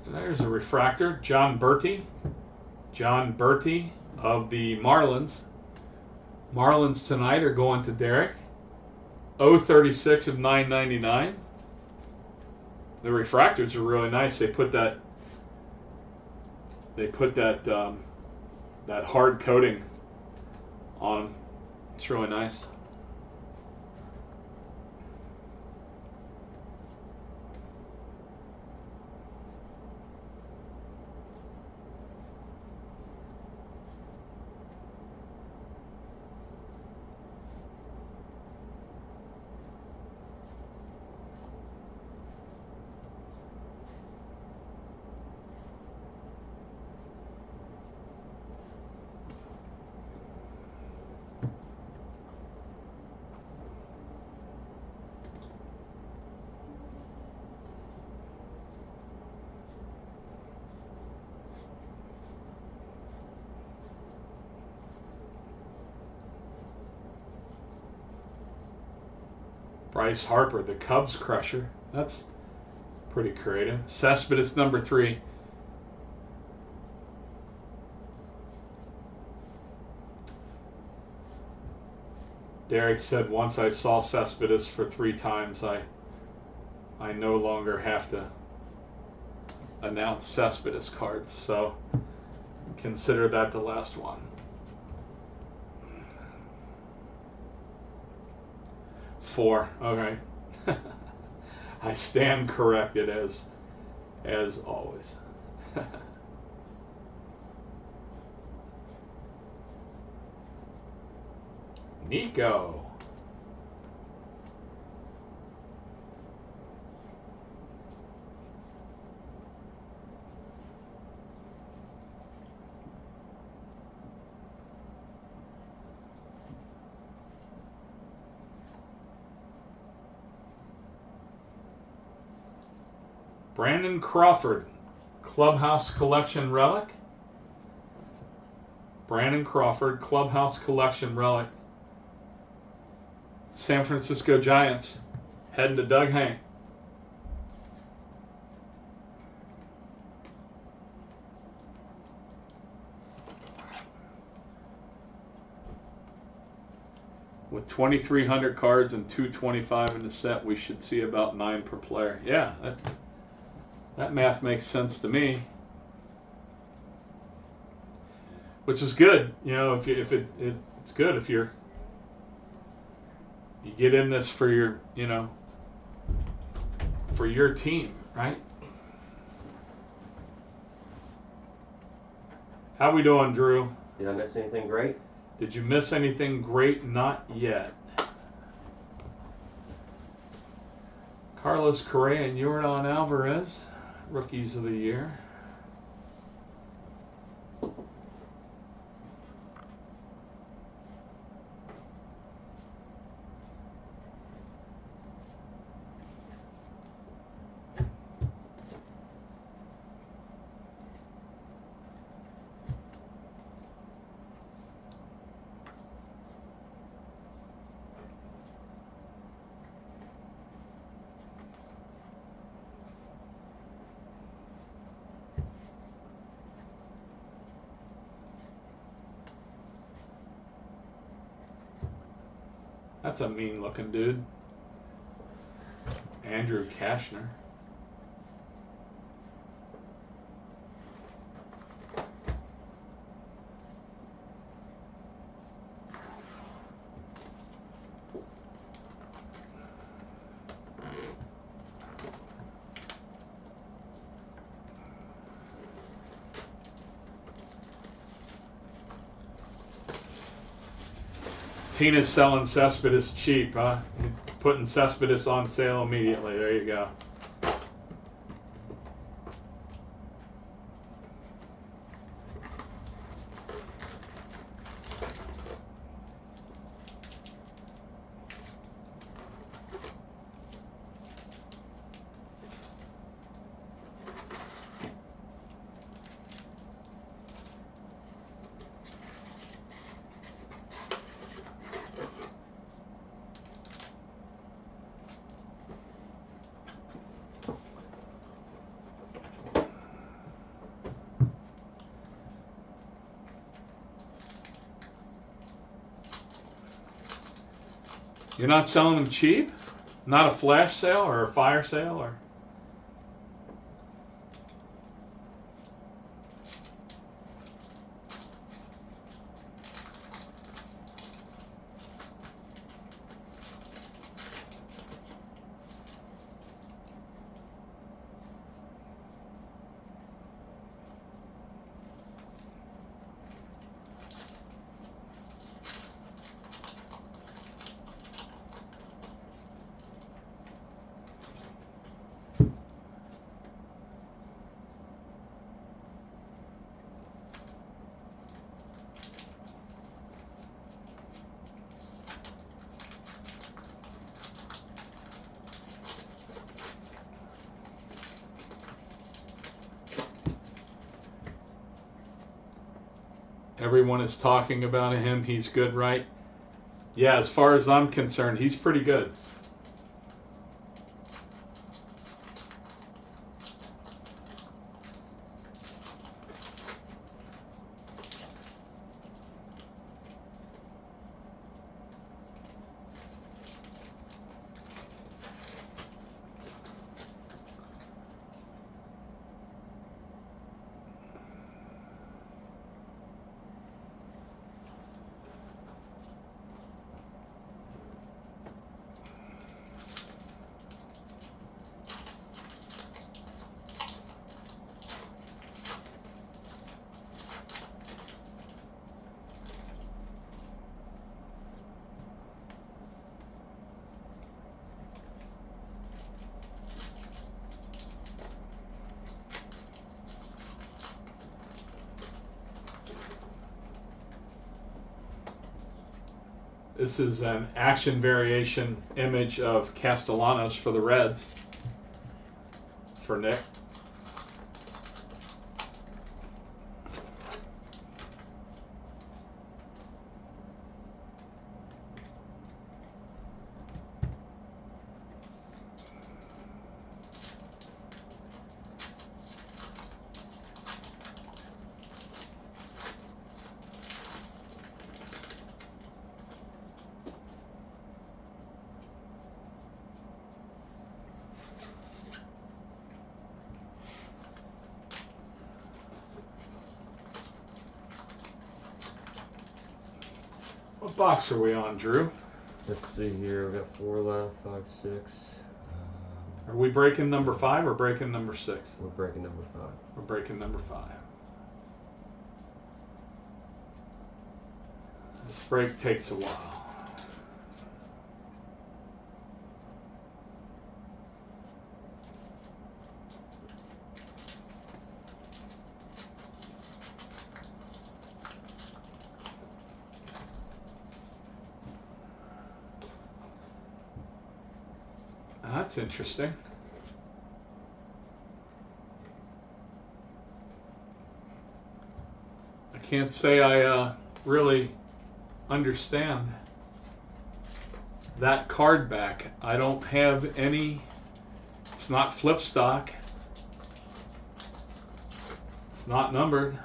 A: And there's a refractor, John Bertie. John Bertie of the Marlins. Marlins tonight are going to Derek. 036 of 999. The refractors are really nice. They put that that hard coating on them. It's really nice. Bryce Harper, the Cubs crusher. That's pretty creative. Cespedes number 3. Derek said, once I saw Cespedes for 3 times, I no longer have to announce Cespedes cards. So consider that the last one. 4. Okay. I stand corrected as always. Nico. Brandon Crawford, Clubhouse Collection Relic. Brandon Crawford, Clubhouse Collection Relic. San Francisco Giants, heading to Doug Hank. With 2,300 cards and 225 in the set, we should see about 9 per player. Yeah, that math makes sense to me. Which is good, you know. It's good if you get in this for your, you know, for your team, right? How we doing, Drew?
B: Did I miss anything great?
A: Did you miss anything great? Not yet. Carlos Correa and Yordan Alvarez, Rookies of the Year. That's a mean looking dude. Andrew Kashner. Tina's selling Cespedes cheap, huh? Putting Cespedes on sale immediately. There you go. You're not selling them cheap? Not a flash sale or a fire sale or? Everyone is talking about him. He's good, right? Yeah, as far as I'm concerned, he's pretty good. This is an action variation image of Castellanos for the Reds for Nick. What box are we on, Drew?
B: Let's see here. We got 4 left, 5, 6.
A: Are we breaking number 5 or breaking number 6?
B: We're breaking number 5.
A: We're breaking number 5. This break takes a while. That's interesting. I can't say I really understand that card back. I don't have any. It's not flip stock. It's not numbered.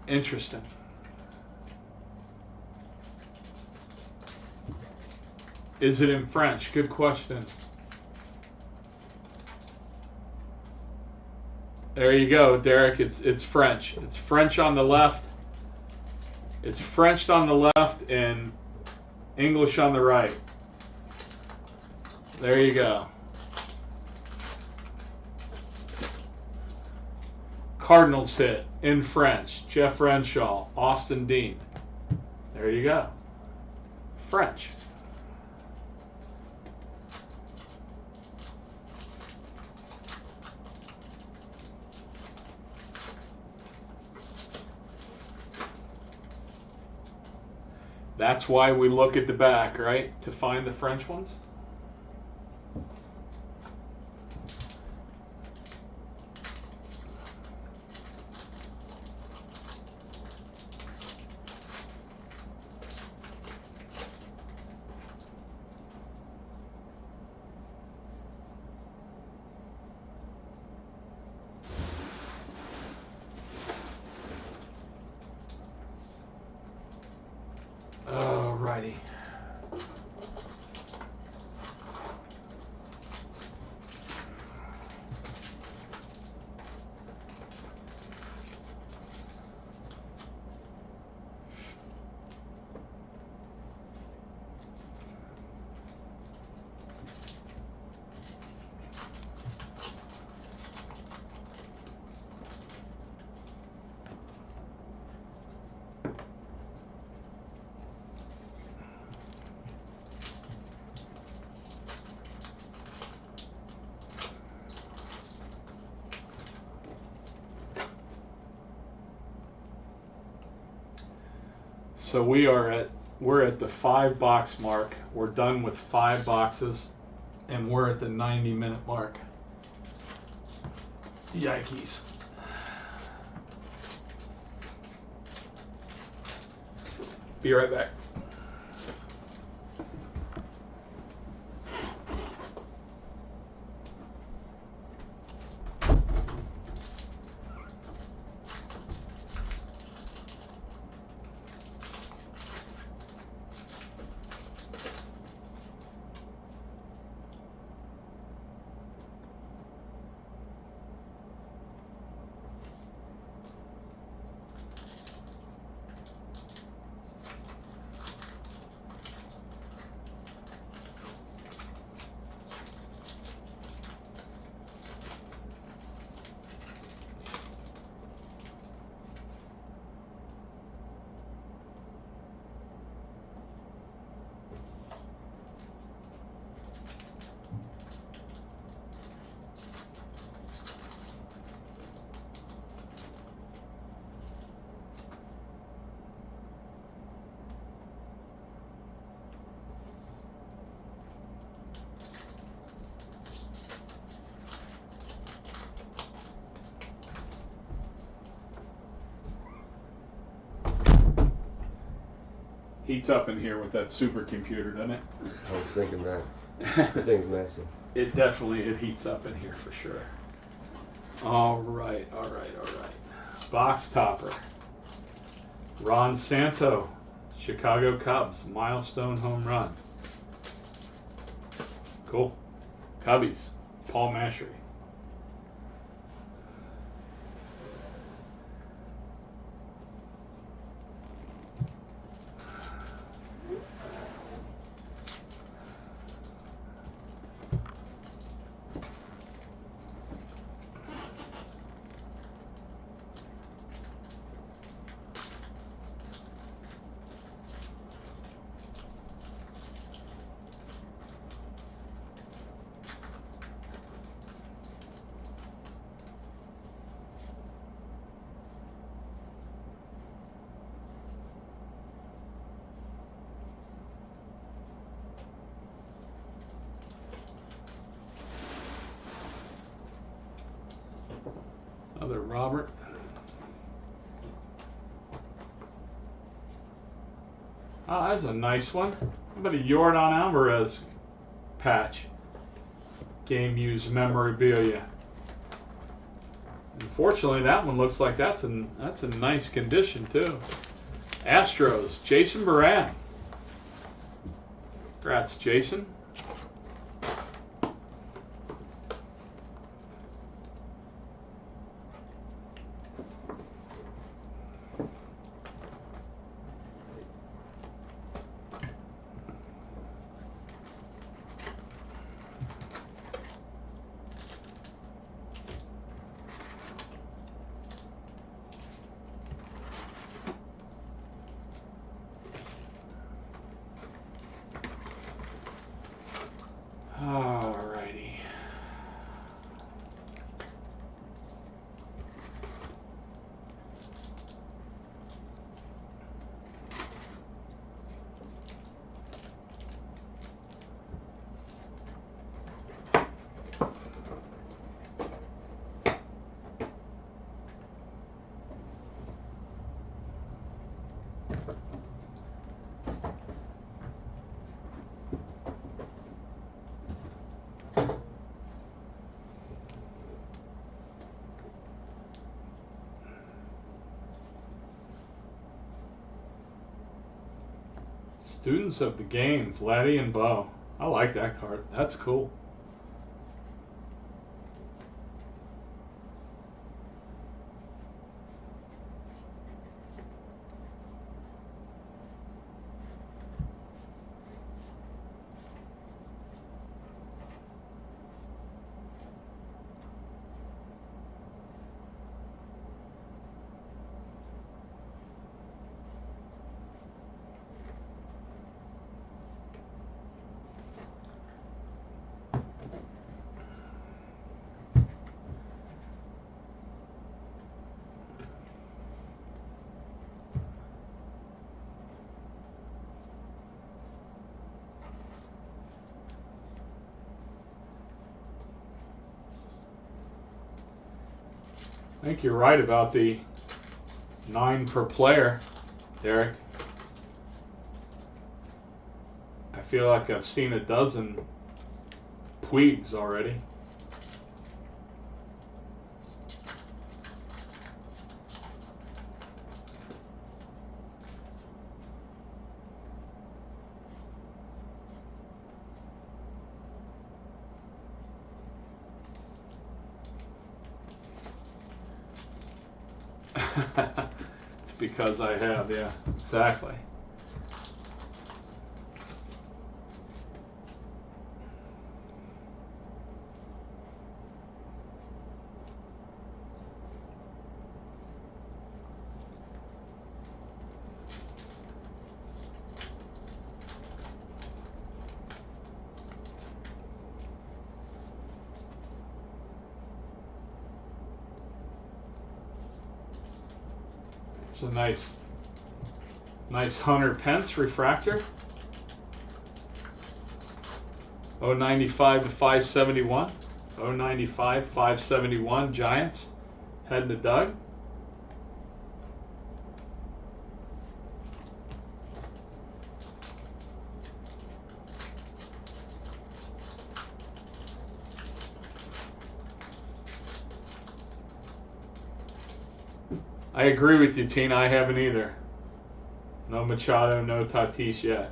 A: Interesting. Is it in French? Good question. There you go, Derek. It's French. It's French on the left. It's French on the left and English on the right. There you go. Cardinals hit in French. Jeff Renshaw, Austin Dean. There you go. French. That's why we look at the back, right? To find the French ones. Alrighty. So we're at the 5 box mark. We're done with 5 boxes, and we're at the 90-minute mark. Yikes. Be right back. Heats up in here with that supercomputer, doesn't it?
B: I was thinking that. The thing's massive.
A: It heats up in here for sure. All right. Box topper. Ron Santo, Chicago Cubs, milestone home run. Cool. Cubbies, Paul Mashery. Another Robert. Oh, that's a nice one. How about a Yordan Alvarez patch? Game used memorabilia. Unfortunately, that one looks like that's in nice condition too. Astros, Jason Moran. Congrats, Jason. Alrighty. Students of the Game, Vladdy and Bo. I like that card. That's cool. I think you're right about the 9 per player, Derek. I feel like I've seen a dozen Puigs already. It's because I have, yeah, exactly. It's a nice Hunter Pence refractor. 095 to 571. 095, 571 Giants. Heading to Doug. I agree with you, Tina. I haven't either. No Machado, no Tatis yet.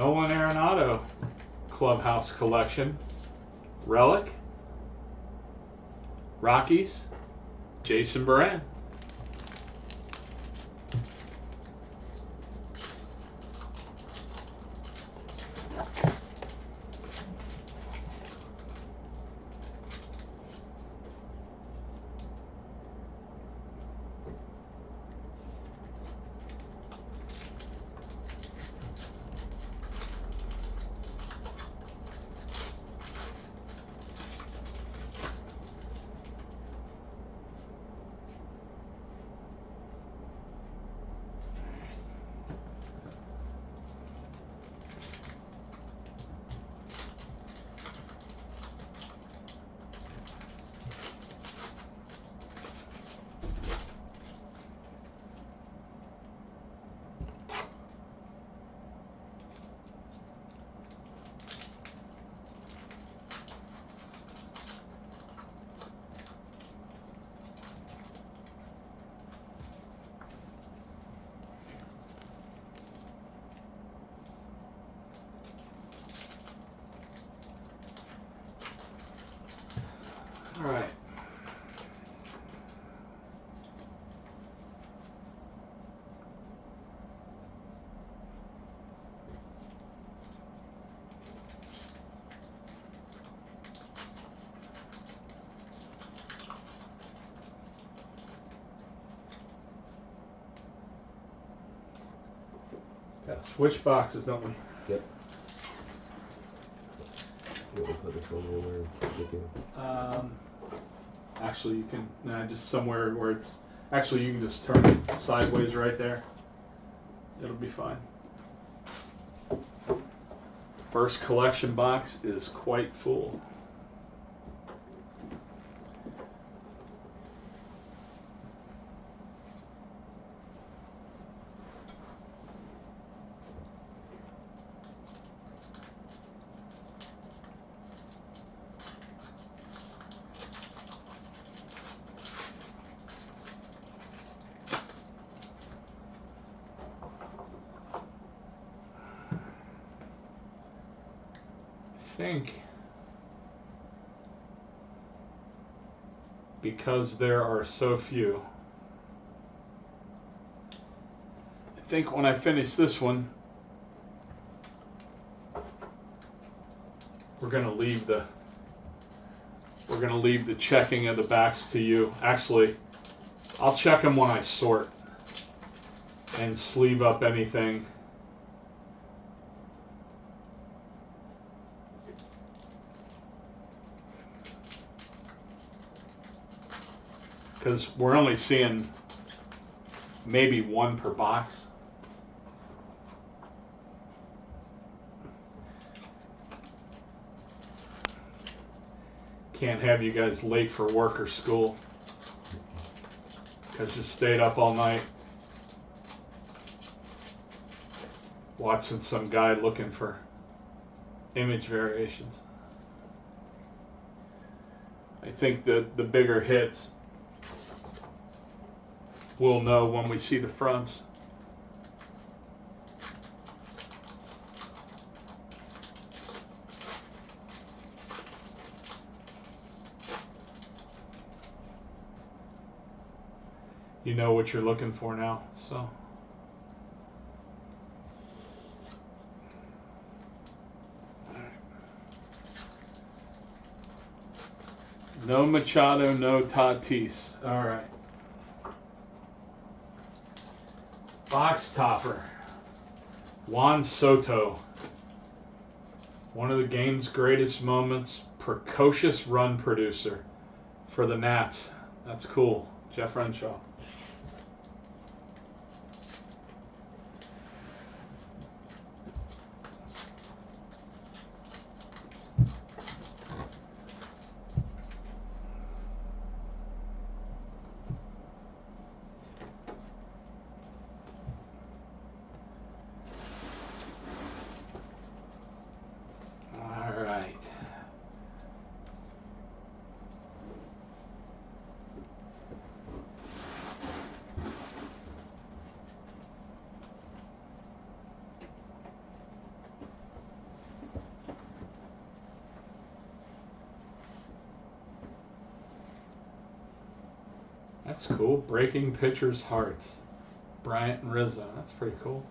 A: Nolan Arenado Clubhouse collection. Relic. Rockies. Jason Baran. All right. Got switch boxes, don't we?
B: Yep. You want to put this one in or get you?
A: Actually, you can just somewhere where it's. Actually, you can just turn it sideways right there. It'll be fine. First collection box is quite full. Think because there are so few, I think when I finish this one, we're gonna leave the checking of the backs to you. Actually, I'll check them when I sort and sleeve up anything. Because we're only seeing maybe one per box. Can't have you guys late for work or school because you stayed up all night watching some guy looking for image variations. I think the bigger hits we'll know when we see the fronts. You know what you're looking for now, so. No Machado, no Tatis. All right. Box topper. Juan Soto. One of the game's greatest moments. Precocious run producer for the Nats. That's cool. Jeff Renshaw. That's cool. Breaking pitchers' hearts. Bryant and Rizzo. That's pretty cool.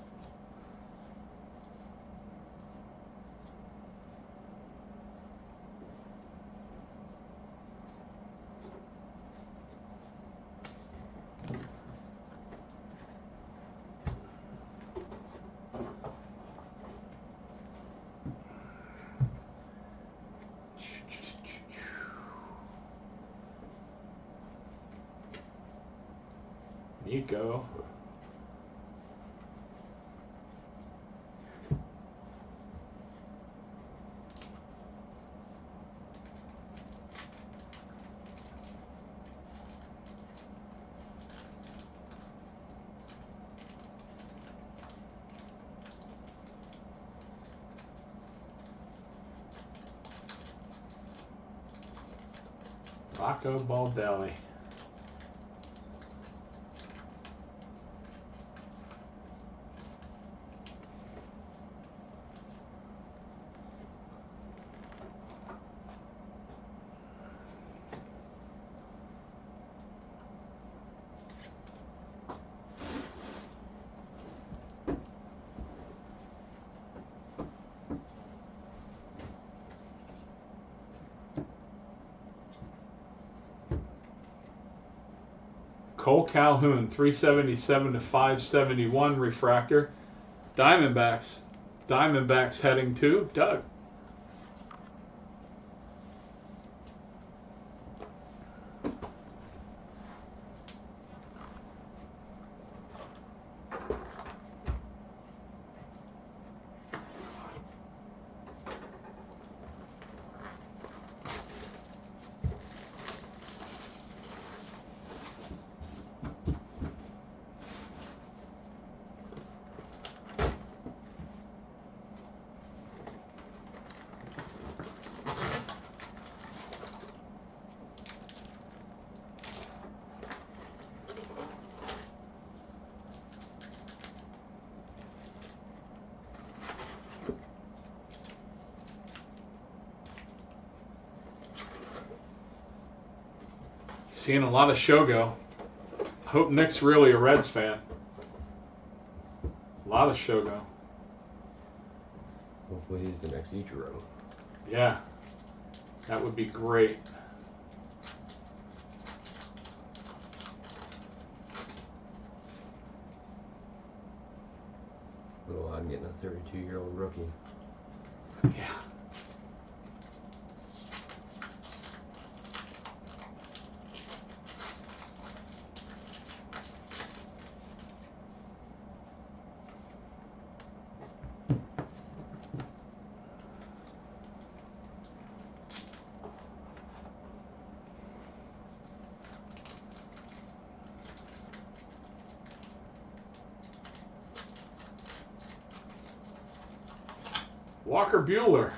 A: Nico. Rocco Baldelli. Cole Calhoun, 377 to 571 refractor. Diamondbacks. Diamondbacks heading to Doug. Seeing a lot of Shogo. Hope Nick's really a Reds fan. A lot of Shogo.
B: Hopefully he's the next Ichiro.
A: Yeah, that would be great.
B: A little odd getting a 32-year-old rookie.
A: Yeah. Walker Buehler,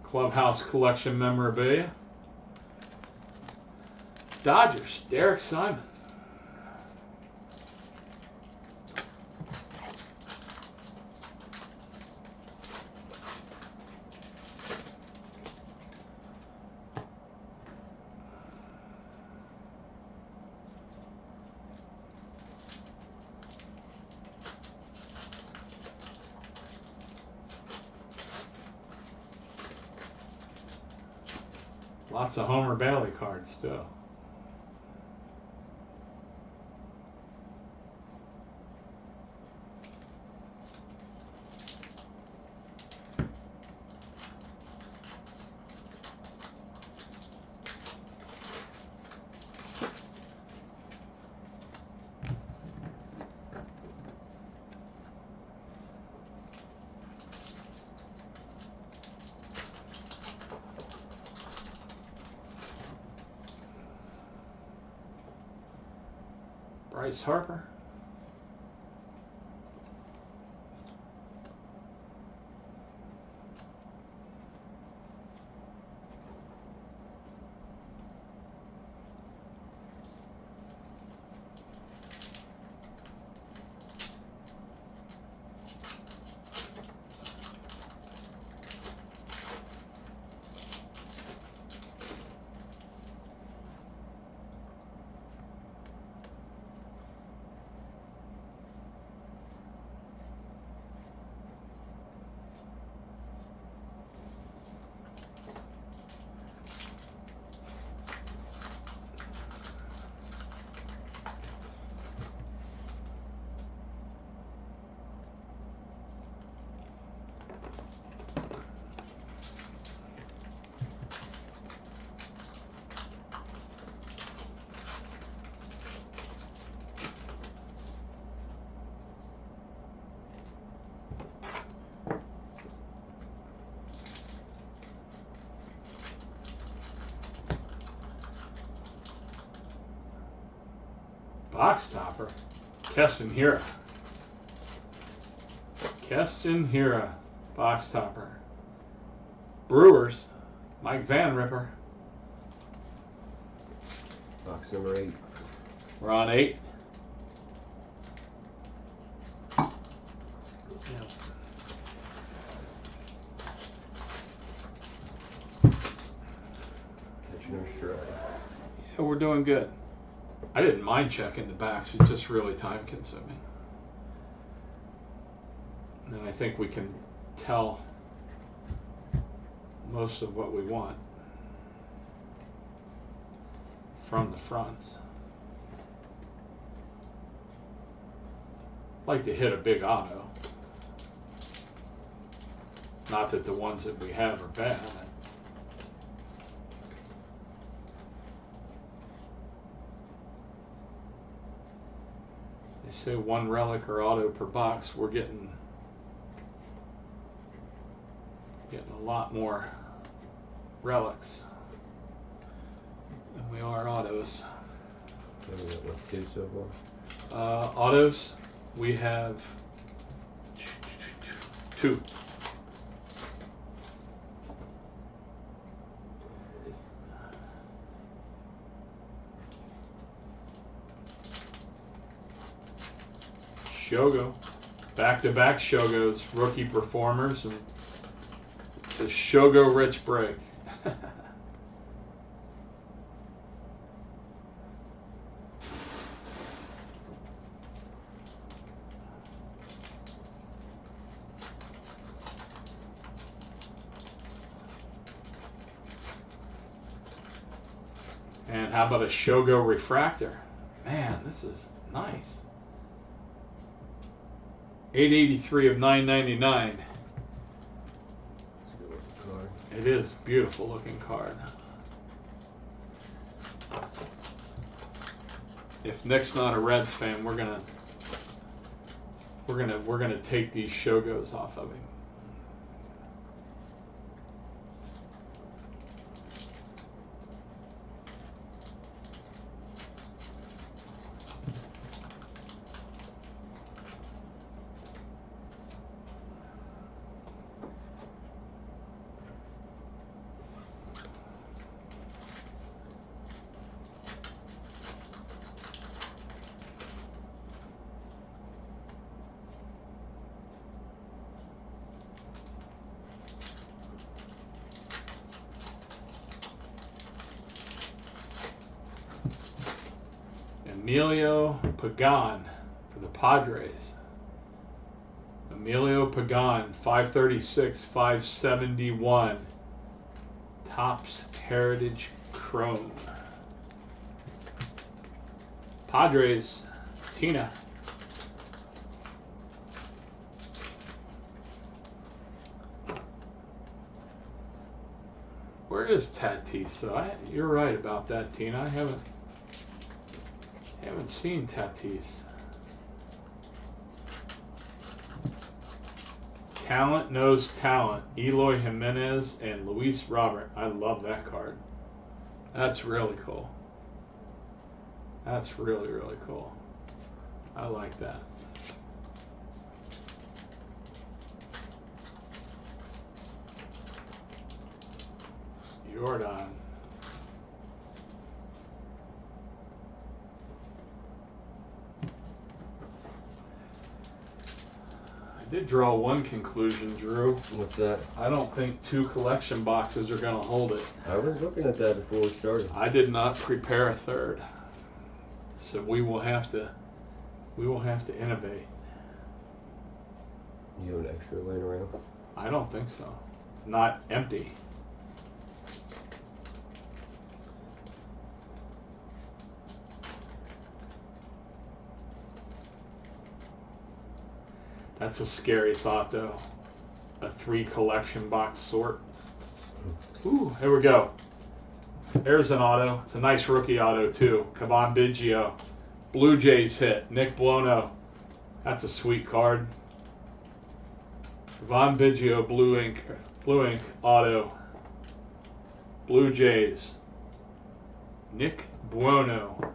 A: Clubhouse collection memorabilia. Dodgers, Derek Simon. Lots of Homer Bailey cards still. Bryce Harper. Box topper. Keston Hira. Keston Hira. Box topper. Brewers. Mike Van Ripper.
B: Box number 8.
A: We're on 8.
B: Catching our stride.
A: Yeah, we're doing good. I didn't mind checking the backs. It's just really time consuming. And I think we can tell most of what we want from the fronts. Like to hit a big auto. Not that the ones that we have are bad. They say 1 relic or auto per box. We're getting a lot more relics than we are autos.
B: We got what, 2 so far?
A: Autos, we have 2. Shogo, back-to-back Shogos, rookie performers, and the Shogo Rich break. And how about a Shogo refractor? Man, this is nice. 883 of 999. It is a beautiful looking card. If Nick's not a Reds fan, we're gonna take these Shogos off of him. Emilio Pagan for the Padres. Emilio Pagan, 536, 571. Topps Heritage Chrome. Padres, Tina. Where is Tatis? You're right about that, Tina. I haven't seen Tatis. Talent knows talent. Eloy Jimenez and Luis Robert. I love that card. That's really cool. That's really, really cool. I like that. Jordan. I did draw one conclusion, Drew.
B: What's that?
A: I don't think 2 collection boxes are going to hold it.
B: I was looking at that before we started.
A: I did not prepare a third, so we will have to innovate.
B: You have an extra laying around?
A: I don't think so. Not empty. That's a scary thought, though. A 3 collection box sort. Ooh, here we go. There's an auto. It's a nice rookie auto, too. Cavan Biggio. Blue Jays hit. Nick Buono. That's a sweet card. Cavan Biggio, blue ink auto. Blue Jays. Nick Buono.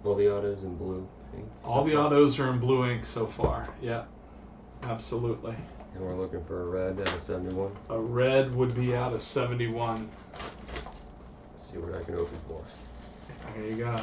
B: All the autos in blue ink.
A: All the autos are in blue ink so far. Yeah, absolutely.
B: And we're looking for a red out of 71.
A: A red would be out of 71.
B: Let's see what I can open for.
A: There you go.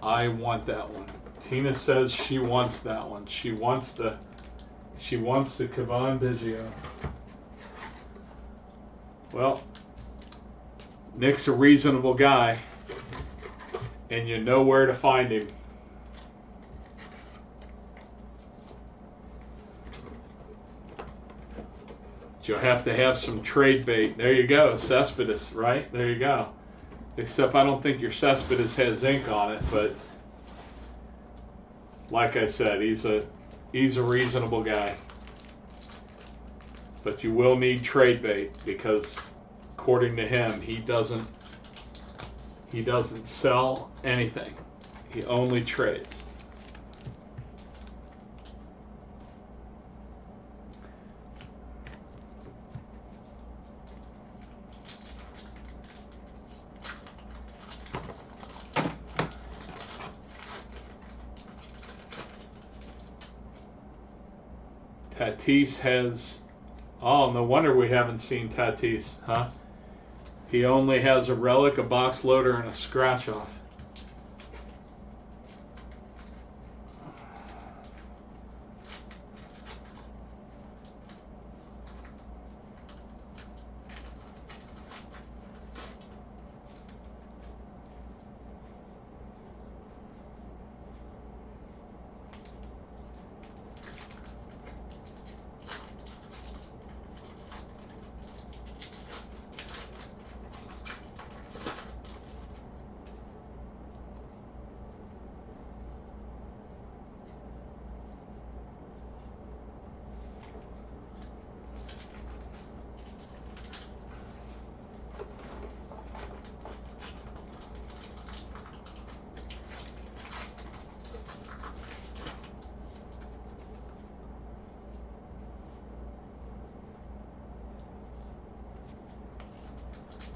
A: I want that one. Tina says she wants that one. She wants the Kevon Biggio. Well, Nick's a reasonable guy, and you know where to find him. You'll have to have some trade bait. There you go, Cespedes, right? There you go. Except I don't think your Cespedes has ink on it, but like I said, he's a reasonable guy. But you will need trade bait because according to him, he doesn't sell anything. He only trades. Tatis has, oh, no wonder we haven't seen Tatis, huh? He only has a relic, a box loader, and a scratch off.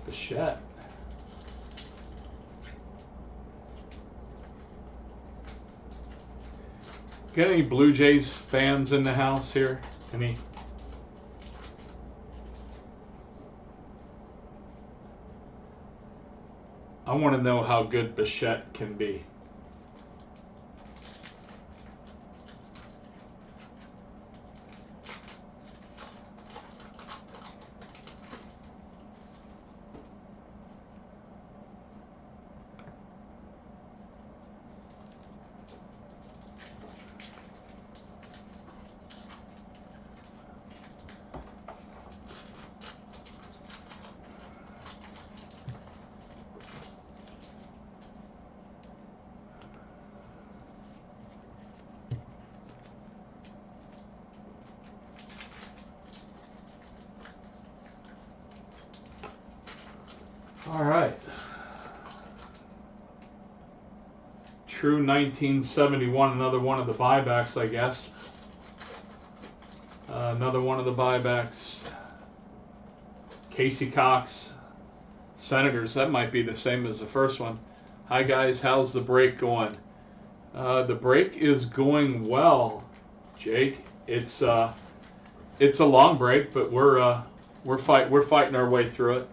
A: Bichette. Got any Blue Jays fans in the house here? Any? I want to know how good Bichette can be. All right. True 1971, another one of the buybacks, I guess. Another one of the buybacks. Casey Cox, Senators. That might be the same as the first one. Hi guys, how's the break going? The break is going well, Jake. It's a long break, but we're fighting our way through it.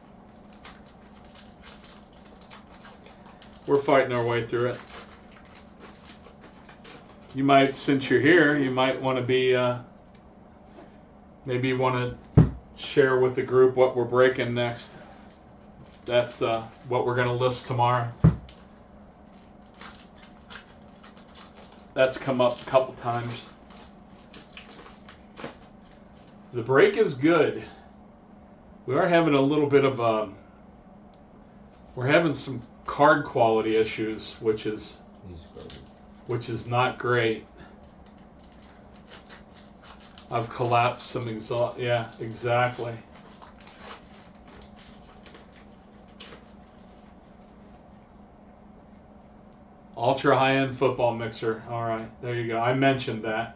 A: We're fighting our way through it. You might, since you're here, you might want to be, maybe you want to share with the group what we're breaking next. That's what we're going to list tomorrow. That's come up a couple times. The break is good. We are having a little bit of, we're having some card quality issues, which is not great. I've collapsed some exhaust. Yeah, exactly. Ultra high-end football mixer. All right, there you go. I mentioned that.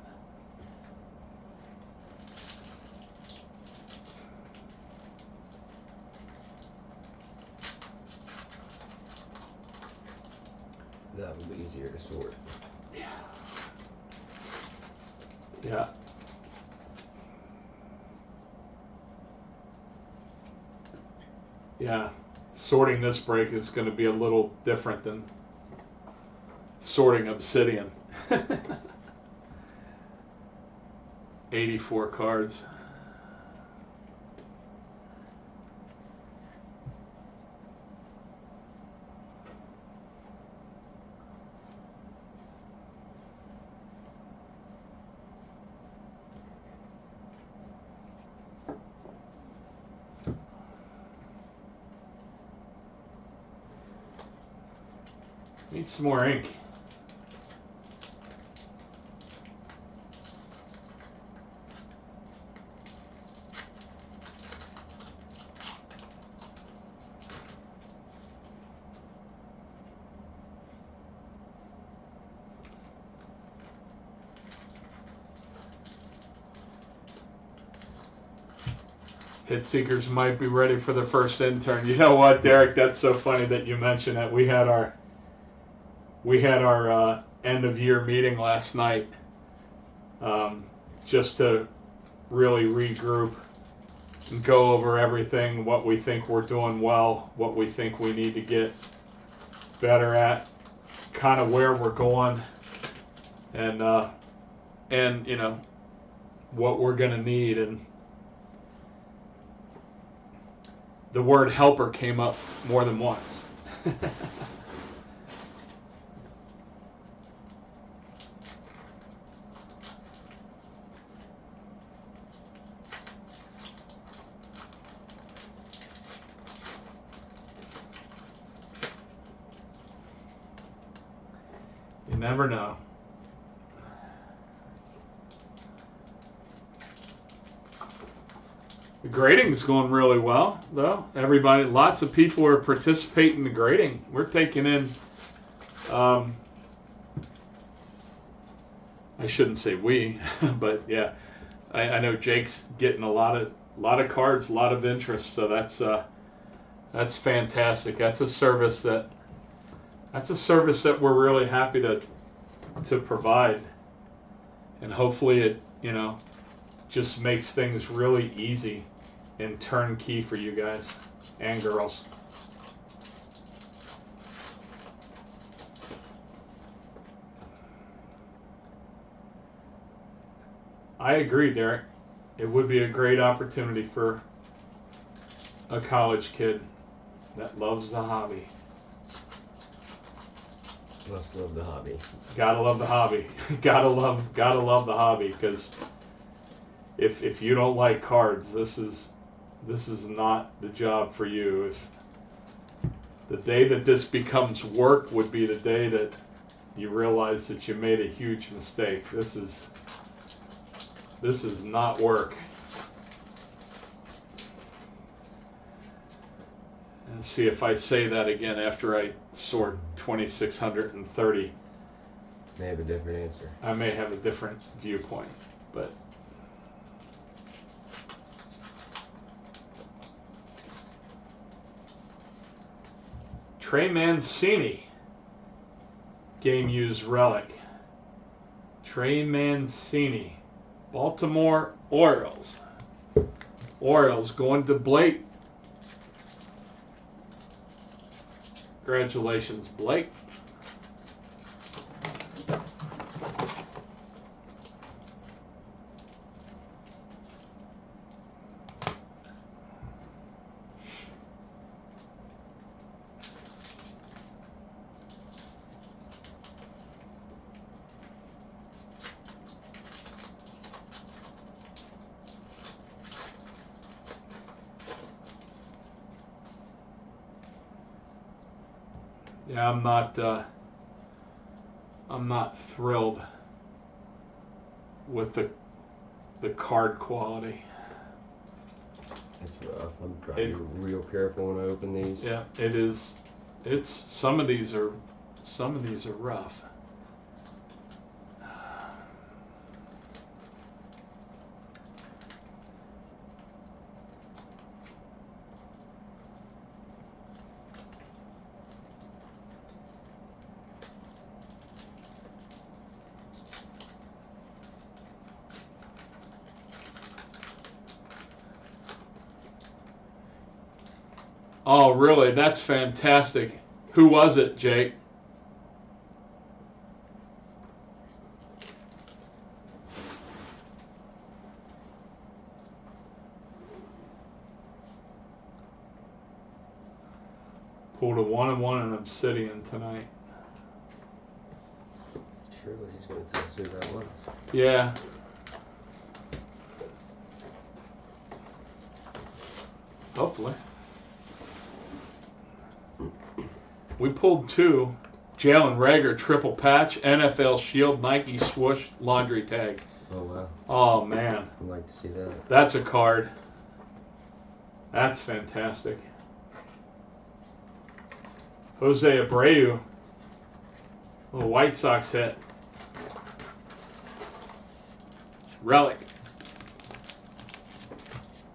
B: That will be easier to sort.
A: Yeah. Yeah. Yeah. Sorting this break is going to be a little different than sorting obsidian. 84 cards. Need some more ink. Hit seekers might be ready for their first intern. You know what, Derek? That's so funny that you mentioned that. We had our end of year meeting last night, just to really regroup and go over everything, what we think we're doing well, what we think we need to get better at, kind of where we're going, and you know what we're gonna need. And the word helper came up more than once. You never know. The grading's going really well, though. Everybody, lots of people are participating in the grading. We're taking in, I shouldn't say we, but yeah, I know Jake's getting a lot of cards, a lot of interest. So that's fantastic. That's a service that we're really happy to provide, and hopefully it just makes things really easy and turnkey for you guys and girls. I agree, Derek. It would be a great opportunity for a college kid that loves the hobby.
B: Must love the hobby.
A: Gotta love the hobby. gotta love the hobby, because if you don't like cards, this is not the job for you. If the day that this becomes work would be the day that you realize that you made a huge mistake. This is not work. And see if I say that again after I sort 2,630.
B: May have a different answer.
A: I may have a different viewpoint, but Trey Mancini, game used relic. Trey Mancini, Baltimore Orioles. Orioles going to Blake. Congratulations, Blake. Yeah, I'm not thrilled with the card quality.
B: It's rough. I'm trying to be real careful when I open these.
A: Yeah, it is. Some of these are Some of these are rough. Oh, really? That's fantastic. Who was it, Jake? Pulled a 1-1 in Obsidian tonight.
B: Surely he's going to tell us who that was.
A: Yeah. Hopefully. We pulled 2. Jalen Rager triple patch, NFL Shield, Nike swoosh, laundry tag.
B: Oh, wow.
A: Oh, man.
B: I'd like to see that.
A: That's a card. That's fantastic. Jose Abreu. Little White Sox hit. Relic.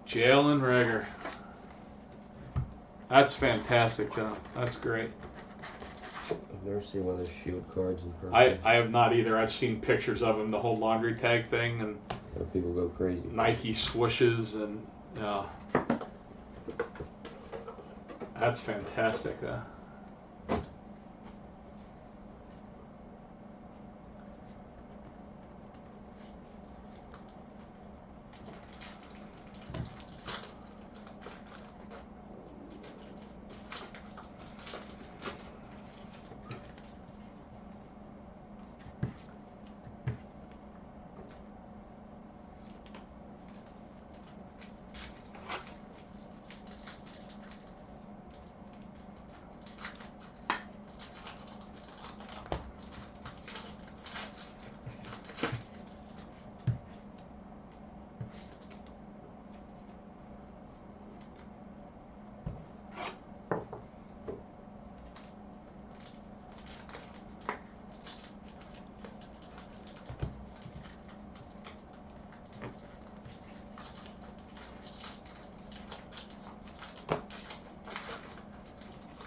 A: Jalen Rager. That's fantastic, though. That's great.
B: I've never seen one of those Shield cards in person.
A: I have not either. I've seen pictures of him, the whole laundry tag thing, and
B: people go crazy.
A: Nike swooshes, and that's fantastic, though.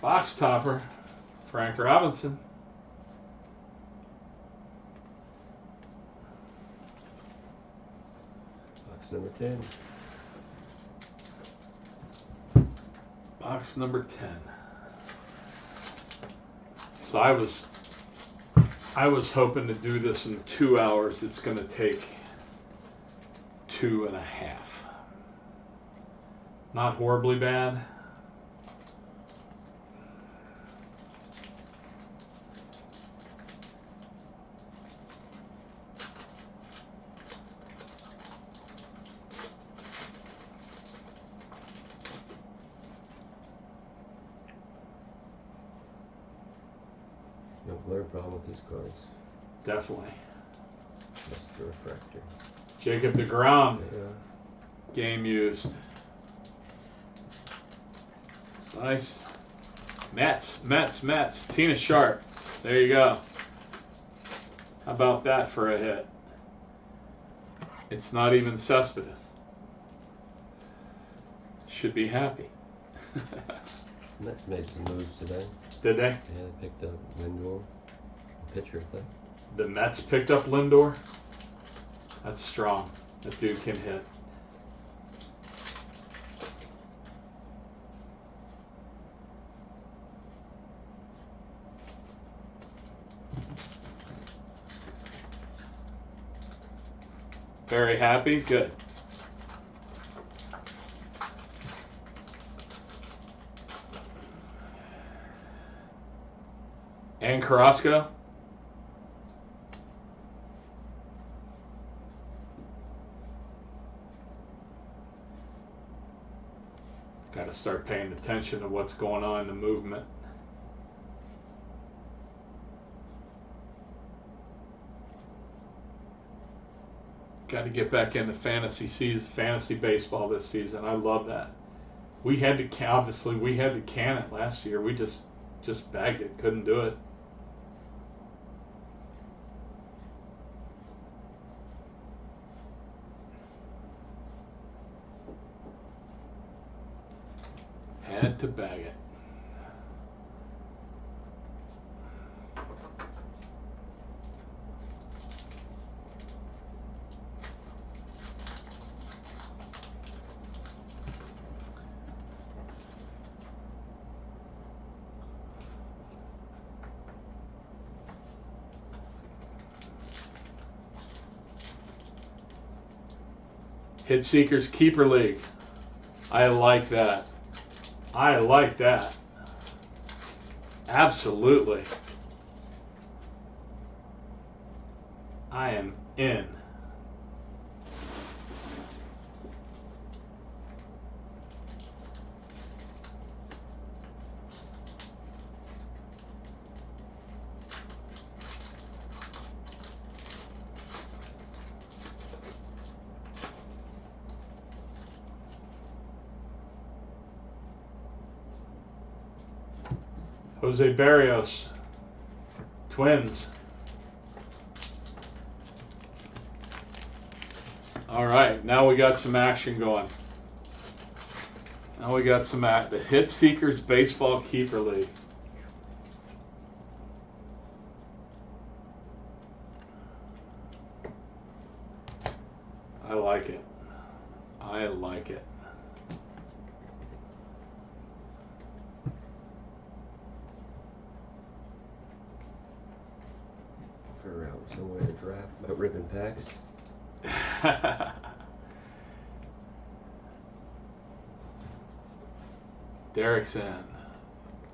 A: Box topper, Frank Robinson.
B: Box number 10.
A: Box number 10. So I was hoping to do this in 2 hours. It's going to take 2.5. Not horribly bad.
B: No blur problem with these cards.
A: Definitely.
B: That's the refractor.
A: Jacob deGrom.
B: Yeah.
A: Game used. It's nice. Mets. Tina Sharp. There you go. How about that for a hit? It's not even Cespedes. Should be happy.
B: Mets made some moves today.
A: Did they?
B: Yeah, they picked up Lindor, pitcher, I think.
A: The Mets picked up Lindor? That's strong. That dude can hit. Very happy? Good. And Carrasco? Got to start paying attention to what's going on in the movement. Got to get back into fantasy baseball this season. I love that. We had to can it last year. We just bagged it, couldn't do it. wanted to bag it. Hit Seekers Keeper League. I like that. I like that. Absolutely. I am in. Jose Barrios, Twins. All right, now we got some action going. Now we got some the Hit Seekers Baseball Keeper League. I like it. I like it.
B: Figure out some way to draft about ripping packs.
A: Derek's in.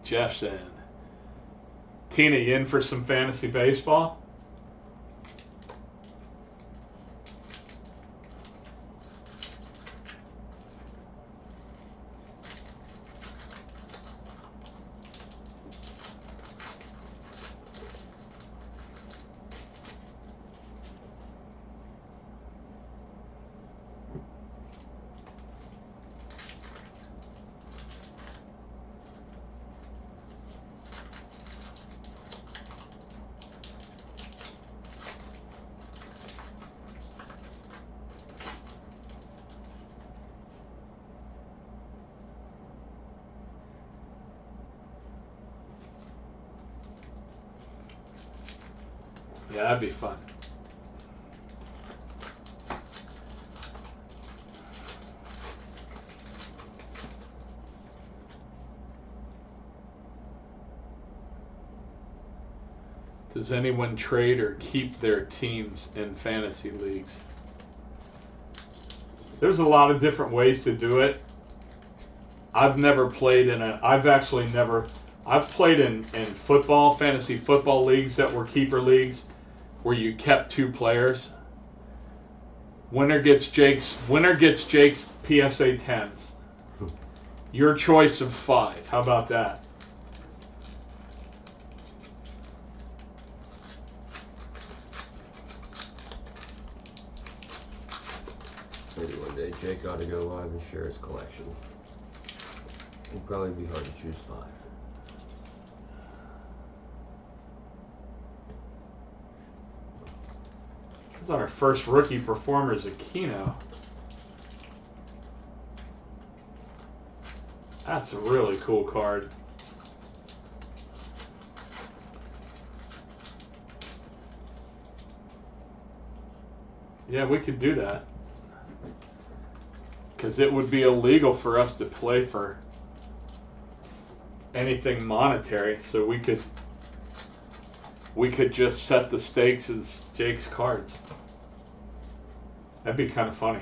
A: Jeff's in. Tina, you in for some fantasy baseball? Yeah, that'd be fun. Does anyone trade or keep their teams in fantasy leagues? There's a lot of different ways to do it. I've never played in I've played in football, fantasy football leagues that were keeper leagues where you kept two players. Winner gets Jake's PSA 10s. Your choice of 5. How about that?
B: Maybe one day Jake ought to go live and share his collection. It'd probably be hard to choose 5.
A: That's our first rookie performer is Aquino. That's a really cool card. Yeah, we could do that. Because it would be illegal for us to play for anything monetary, so we could just set the stakes as Jake's cards. That'd be kind of funny.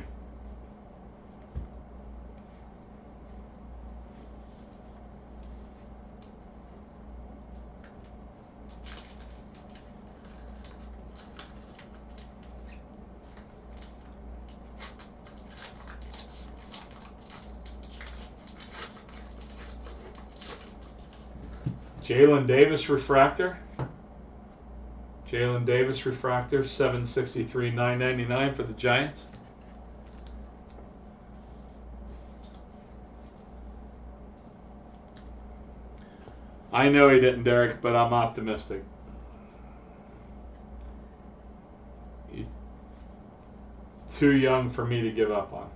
A: Jalen Davis refractor. Jalen Davis refractor, $763, $9.99 for the Giants. I know he didn't, Derek, but I'm optimistic. He's too young for me to give up on.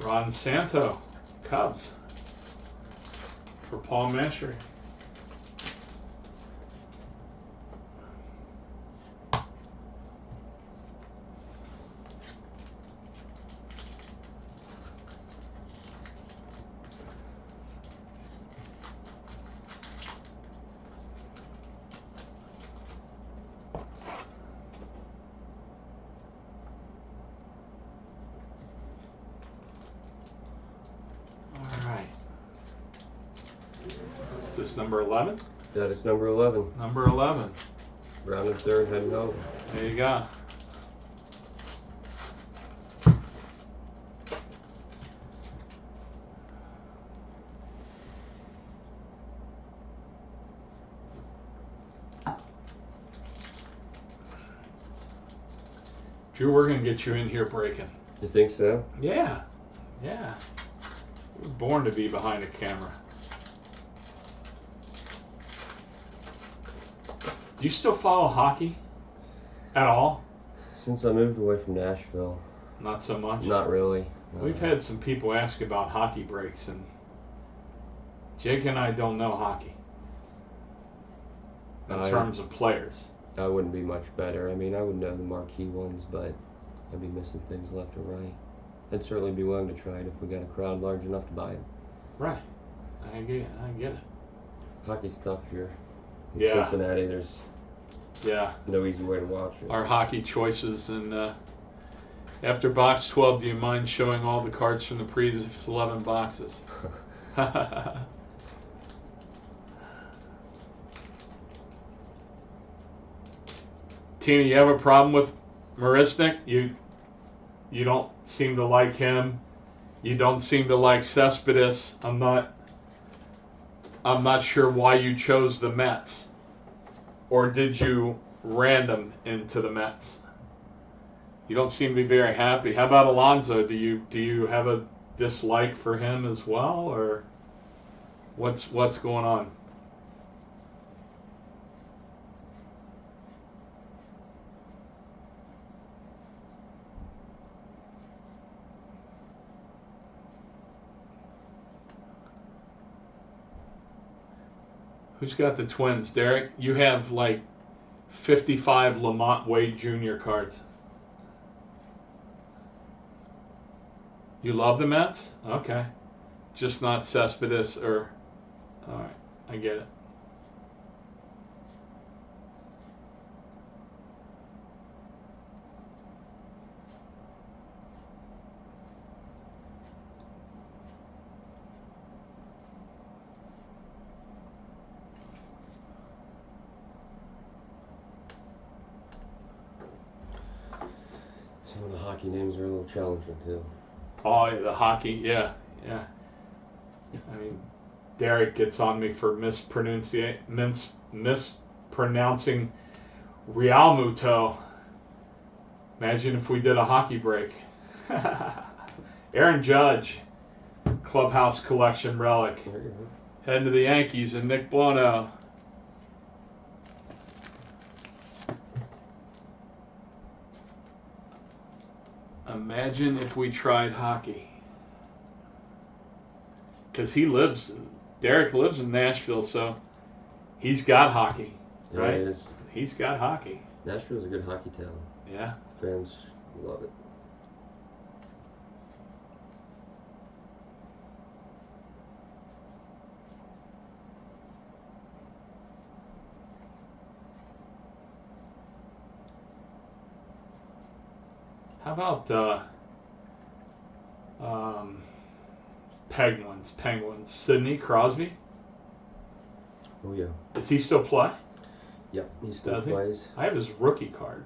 A: Ron Santo, Cubs, for Paul Mashery. Is this number 11?
B: That is number 11.
A: Number 11.
B: Rounded third, heading home.
A: There you go. Drew, we're going to get you in here breaking.
B: You think so?
A: Yeah. Yeah. You were born to be behind a camera. Do you still follow hockey at all?
B: Since I moved away from Nashville.
A: Not so much?
B: Not really.
A: We've had some people ask about hockey breaks, and Jake and I don't know hockey in terms of players.
B: I wouldn't be much better. I mean, I would know the marquee ones, but I'd be missing things left or right. I'd certainly be willing to try it if we got a crowd large enough to buy it.
A: Right. I get it.
B: Hockey's tough here. In
A: Yeah.
B: Cincinnati, there's no easy way to watch it.
A: Our hockey choices, and after box 12, do you mind showing all the cards from the previous 11 boxes? Tina, you have a problem with Marisnik? You don't seem to like him. You don't seem to like Cespedes. I'm not sure why you chose the Mets. Or did you random into the Mets? You don't seem to be very happy. How about Alonso? Do you have a dislike for him as well, or what's going on? Who's got the Twins? Derek, you have like 55 Lamont Wade Jr. cards. You love the Mets? Okay. Just not Cespedes or... Alright, I get it.
B: Some of the hockey names are a little challenging, too.
A: Oh, yeah, the hockey, yeah. I mean, Derek gets on me for mispronouncing Real Muto. Imagine if we did a hockey break. Aaron Judge, Clubhouse Collection relic. Heading to the Yankees and Nick Bono. Imagine if we tried hockey. Because Derek lives in Nashville, so he's got hockey, right?
B: Yeah,
A: He's got hockey.
B: Nashville's a good hockey town.
A: Yeah.
B: Fans love it.
A: How about Penguins? Sidney Crosby?
B: Oh, yeah.
A: Does he still play?
B: Yep, he still
A: Does he?
B: plays.
A: I have his rookie card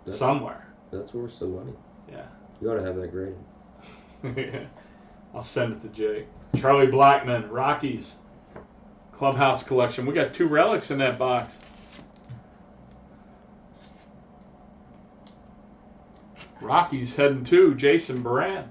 A: somewhere.
B: That's worth some money.
A: Yeah.
B: You ought to have that graded.
A: I'll send it to Jake. Charlie Blackmon, Rockies, Clubhouse Collection. We got 2 relics in that box. Rockies heading to Jason Baran.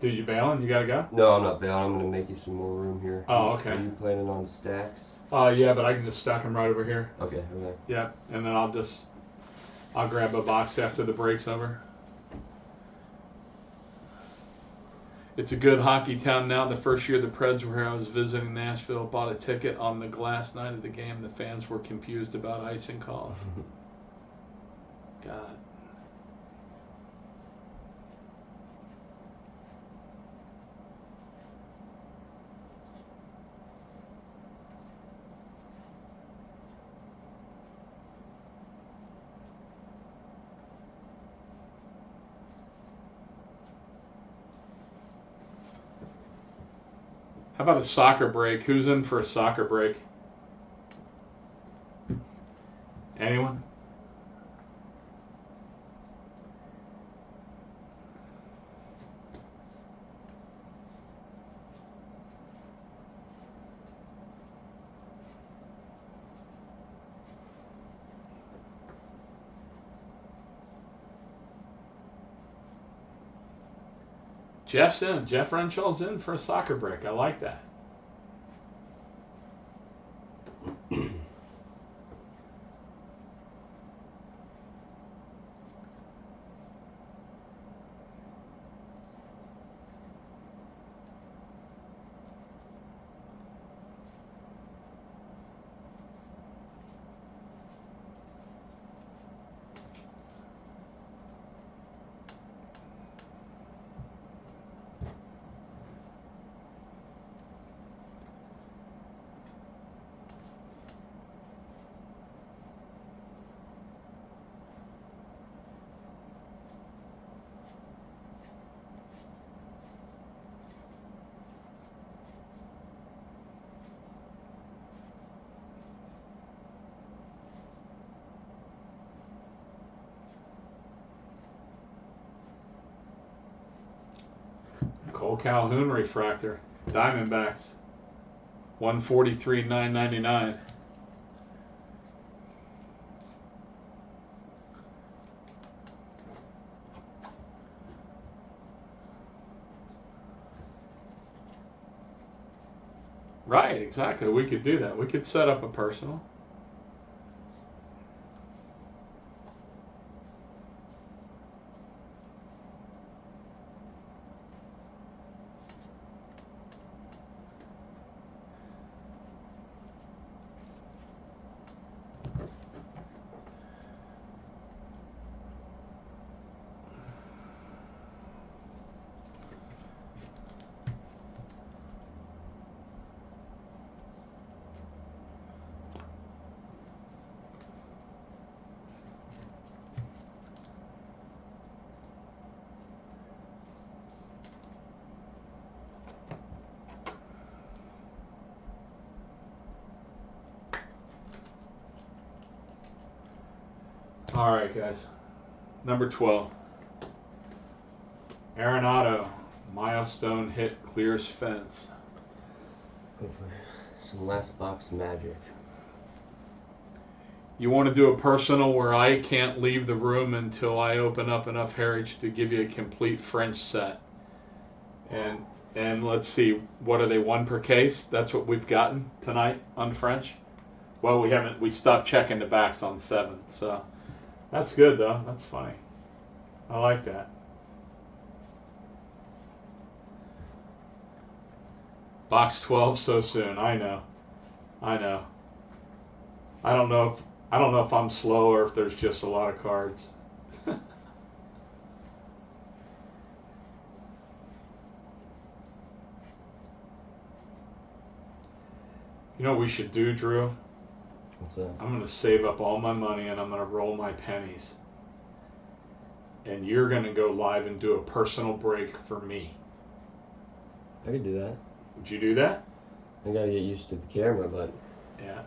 A: Dude, you bailing? You gotta go?
B: No, I'm not bailing. I'm gonna make you some more room here.
A: Oh, okay.
B: Are you planning on stacks?
A: Yeah, but I can just stack them right over here.
B: Okay. Okay.
A: Yeah, and then I'll grab a box after the break's over. It's a good hockey town now. The first year the Preds were here, I was visiting Nashville, bought a ticket on the glass night of the game. The fans were confused about icing calls. God. How about a soccer break? Who's in for a soccer break? Anyone? Jeff's in. Jeff Renshaw's in for a soccer break. I like that. Cole Calhoun refractor. Diamondbacks. 143,999. Right, exactly. We could do that. We could set up a personal. All right, guys. Number 12. Arenado. Milestone hit, clears fence.
B: Go for some last box magic.
A: You want to do a personal where I can't leave the room until I open up enough heritage to give you a complete French set. And let's see, what are they, one per case? That's what we've gotten tonight on French. Well, we stopped checking the backs on 7, so that's good though. That's funny. I like that. Box 12 so soon. I know. I don't know if I'm slow or if there's just a lot of cards. You know what we should do, Drew?
B: What's that?
A: I'm going to save up all my money and I'm going to roll my pennies. And you're going to go live and do a personal break for me.
B: I could do that.
A: Would you do that?
B: I gotta get used to the camera, but
A: Yeah.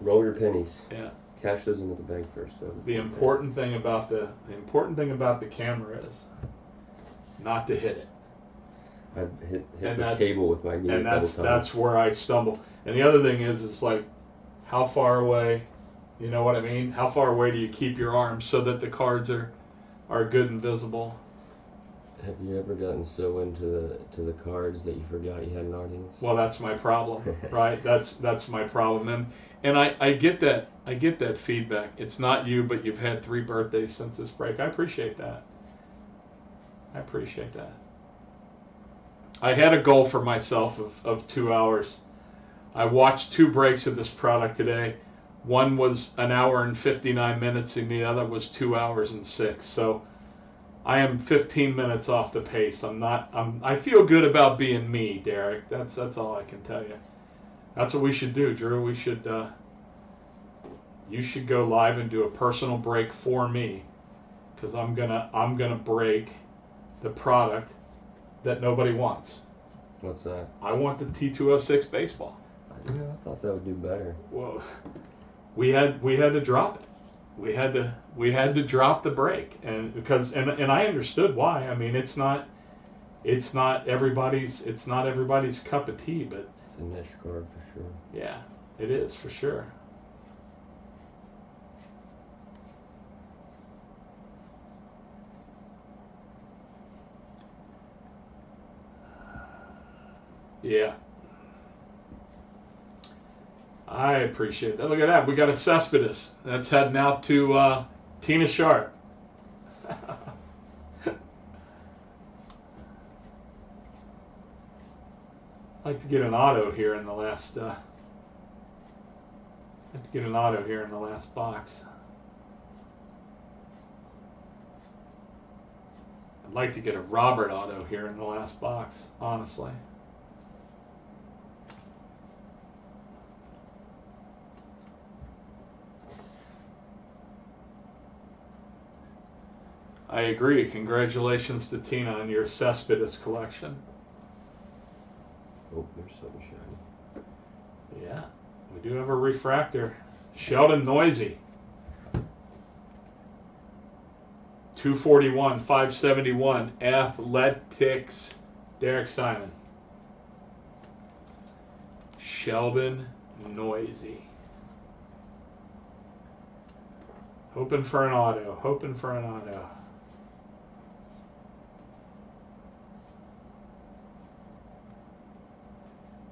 B: roll your pennies.
A: Yeah.
B: Cash those into the bank first. So
A: The important thing about the camera is not to hit it.
B: I've hit
A: And
B: the
A: that's-
B: table with my knee
A: And
B: a couple times.
A: that's where I stumble. And the other thing is like, how far away, you know what I mean? How far away do you keep your arms so that the cards are good and visible?
B: Have you ever gotten so into the cards that you forgot you had an audience?
A: Well, that's my problem, right? That's my problem, and I get that. I get that feedback. It's not you, but you've had 3 birthdays since this break. I appreciate that. I appreciate that. I had a goal for myself of 2 hours. I watched 2 breaks of this product today. One was an hour and 59 minutes, and the other was 2 hours and 6. So I am 15 minutes off the pace. I feel good about being me, Derek. That's all I can tell you. That's what we should do, Drew. We should. You should go live and do a personal break for me, because I'm gonna break the product that nobody wants.
B: What's that?
A: I want the T206 baseball.
B: I thought that would do better.
A: Well, we had to drop it. We had to drop the break, and I understood why. I mean, it's not everybody's cup of tea, but
B: it's a niche card for sure.
A: Yeah, it is for sure. Yeah. I appreciate that. Look at that. We got a Cespedes. That's heading out to Tina Sharp. I'd like to get an auto here in the last. I'd like to get an auto here in the last box. I'd like to get a Robert auto here in the last box, honestly. I agree. Congratulations to Tina on your Cespedes collection.
B: Oh, there's something shiny.
A: Yeah, we do have a refractor. Sheldon Noisy. 241, 571. Athletics. Derek Simon. Sheldon Noisy. Hoping for an auto. Hoping for an auto.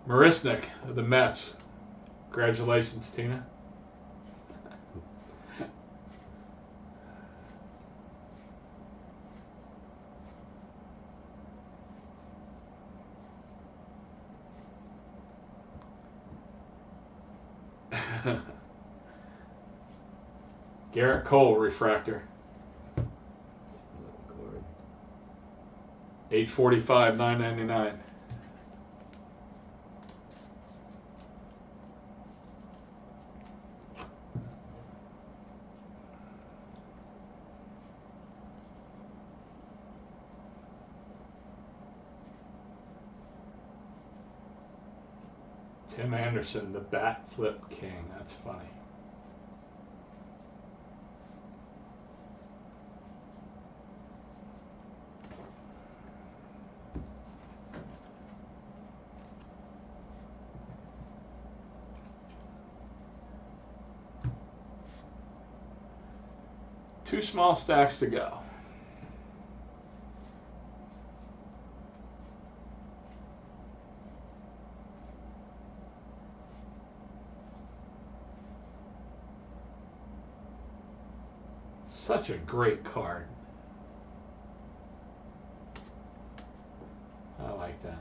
A: Marisnik of the Mets. Congratulations, Tina. Garrett Cole refractor. 845, $9.99. Tim Anderson, the bat flip king. That's funny. Two small stacks to go. Such a great card. I like that.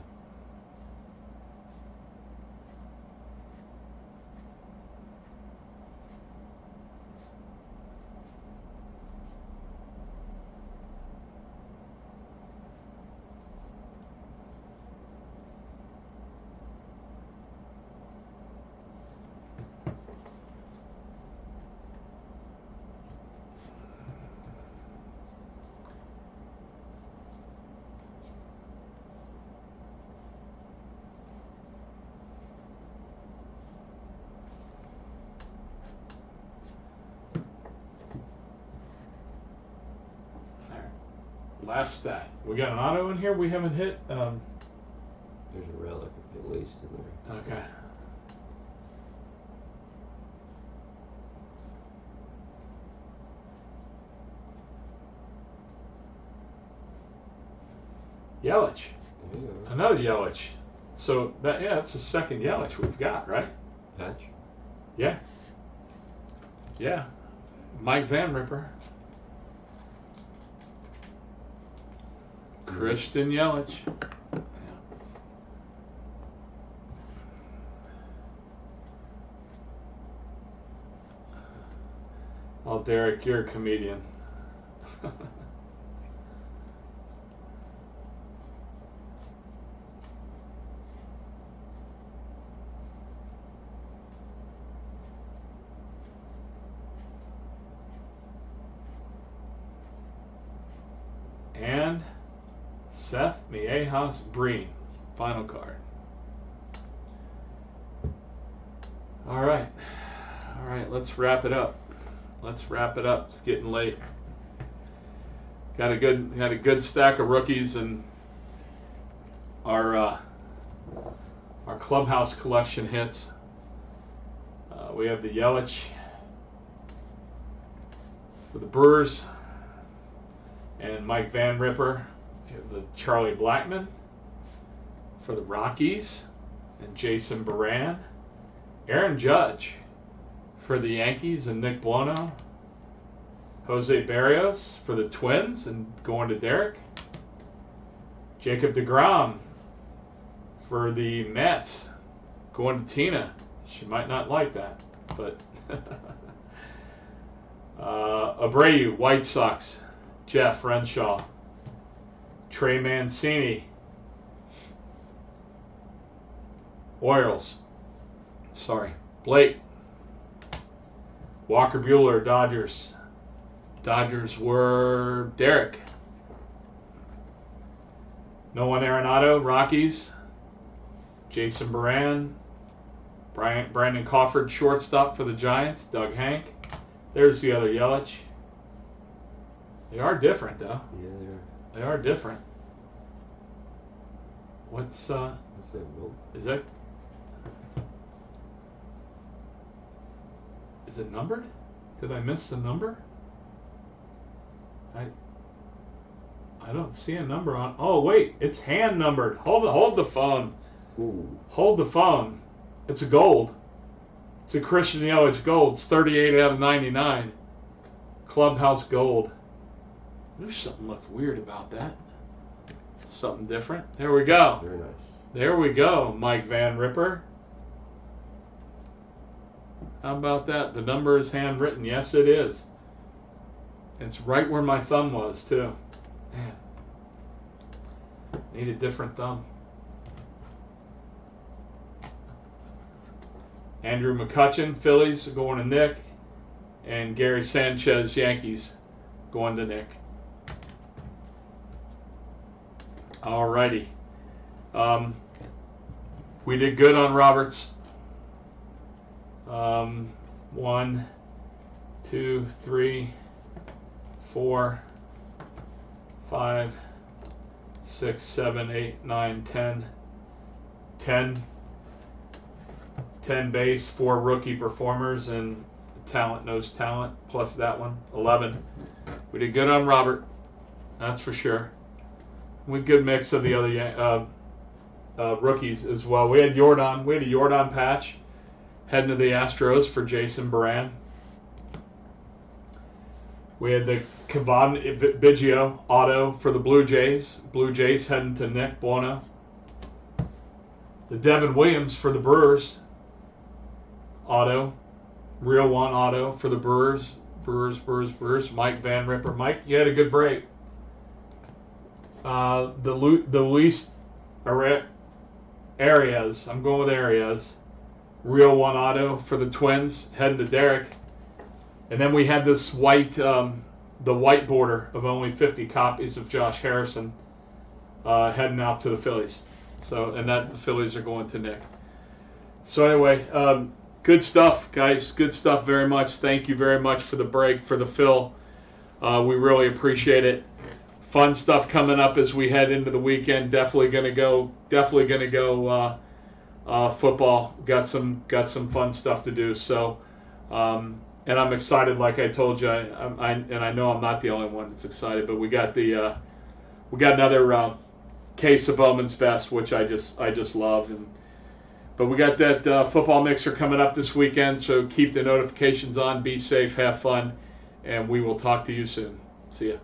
A: Last stack. We got an auto in here we haven't hit.
B: There's a relic at least in there.
A: Okay. Yelich.
B: Yeah.
A: Another Yelich. So that's the second Yelich we've got, right?
B: Patch.
A: Yeah. Yeah. Mike Van Ripper. Christian Yelich. Yeah. Oh, Derek, you're a comedian. And Seth Miejas Breen, final card. All right, let's wrap it up. It's getting late. Got a good stack of rookies and our Clubhouse collection hits. We have the Yelich for the Brewers and Mike Van Ripper. We have the Charlie Blackmon for the Rockies and Jason Baran. Aaron Judge for the Yankees and Nick Buono. Jose Barrios for the Twins and going to Derek. Jacob deGrom for the Mets going to Tina. She might not like that, but Abreu, White Sox, Jeff Renshaw, Trey Mancini, Orioles, Blake, Walker Buehler, Dodgers. Dodgers were Derek. Nolan Arenado, Rockies, Jason Baran, Brandon Crawford, shortstop for the Giants, Doug Hank. There's the other Yelich. They are different, though.
B: Yeah,
A: They are different. What's
B: that?
A: Is that? Is it numbered? Did I miss the number? I don't see a number on. Oh wait, it's hand numbered. Hold the phone.
B: Ooh.
A: Hold the phone. It's a gold. It's a Christian Yelich gold. It's 38 out of 99. Clubhouse gold. There's something looked weird about that. Something different. There we go.
B: Very nice.
A: There we go, Mike Van Ripper. How about that? The number is handwritten. Yes, it is. It's right where my thumb was, too. Man. Need a different thumb. Andrew McCutchen, Phillies, going to Nick. And Gary Sanchez, Yankees, going to Nick. Alrighty. We did good on Roberts. 1, 2, 3, 4, 5, 6, 7, 8, 9, 10 base, 4 rookie performers, and talent knows talent, plus that one, 11. We did good on Robert, that's for sure. We had a good mix of the other rookies as well. We had Jordan. We had a Jordan patch heading to the Astros for Jason Baran. We had the Kevon Biggio auto for the Blue Jays. Blue Jays heading to Nick Buono. The Devin Williams for the Brewers auto. Real one auto for the Brewers. Brewers. Mike Van Ripper. Mike, you had a good break. The Luis Arias. I'm going with Arias. Real one auto for the Twins, heading to Derek. And then we had this white, the white border of only 50 copies of Josh Harrison heading out to the Phillies. So, and that the Phillies are going to Nick. So anyway, good stuff, guys. Good stuff very much. Thank you very much for the break, for the fill. We really appreciate it. Fun stuff coming up as we head into the weekend. Definitely gonna go football. Got some fun stuff to do. So, and I'm excited. Like I told you, and I know I'm not the only one that's excited. But we got another case of Bowman's Best, which I just love. But we got that football mixer coming up this weekend, so keep the notifications on. Be safe, have fun, and we will talk to you soon. See ya.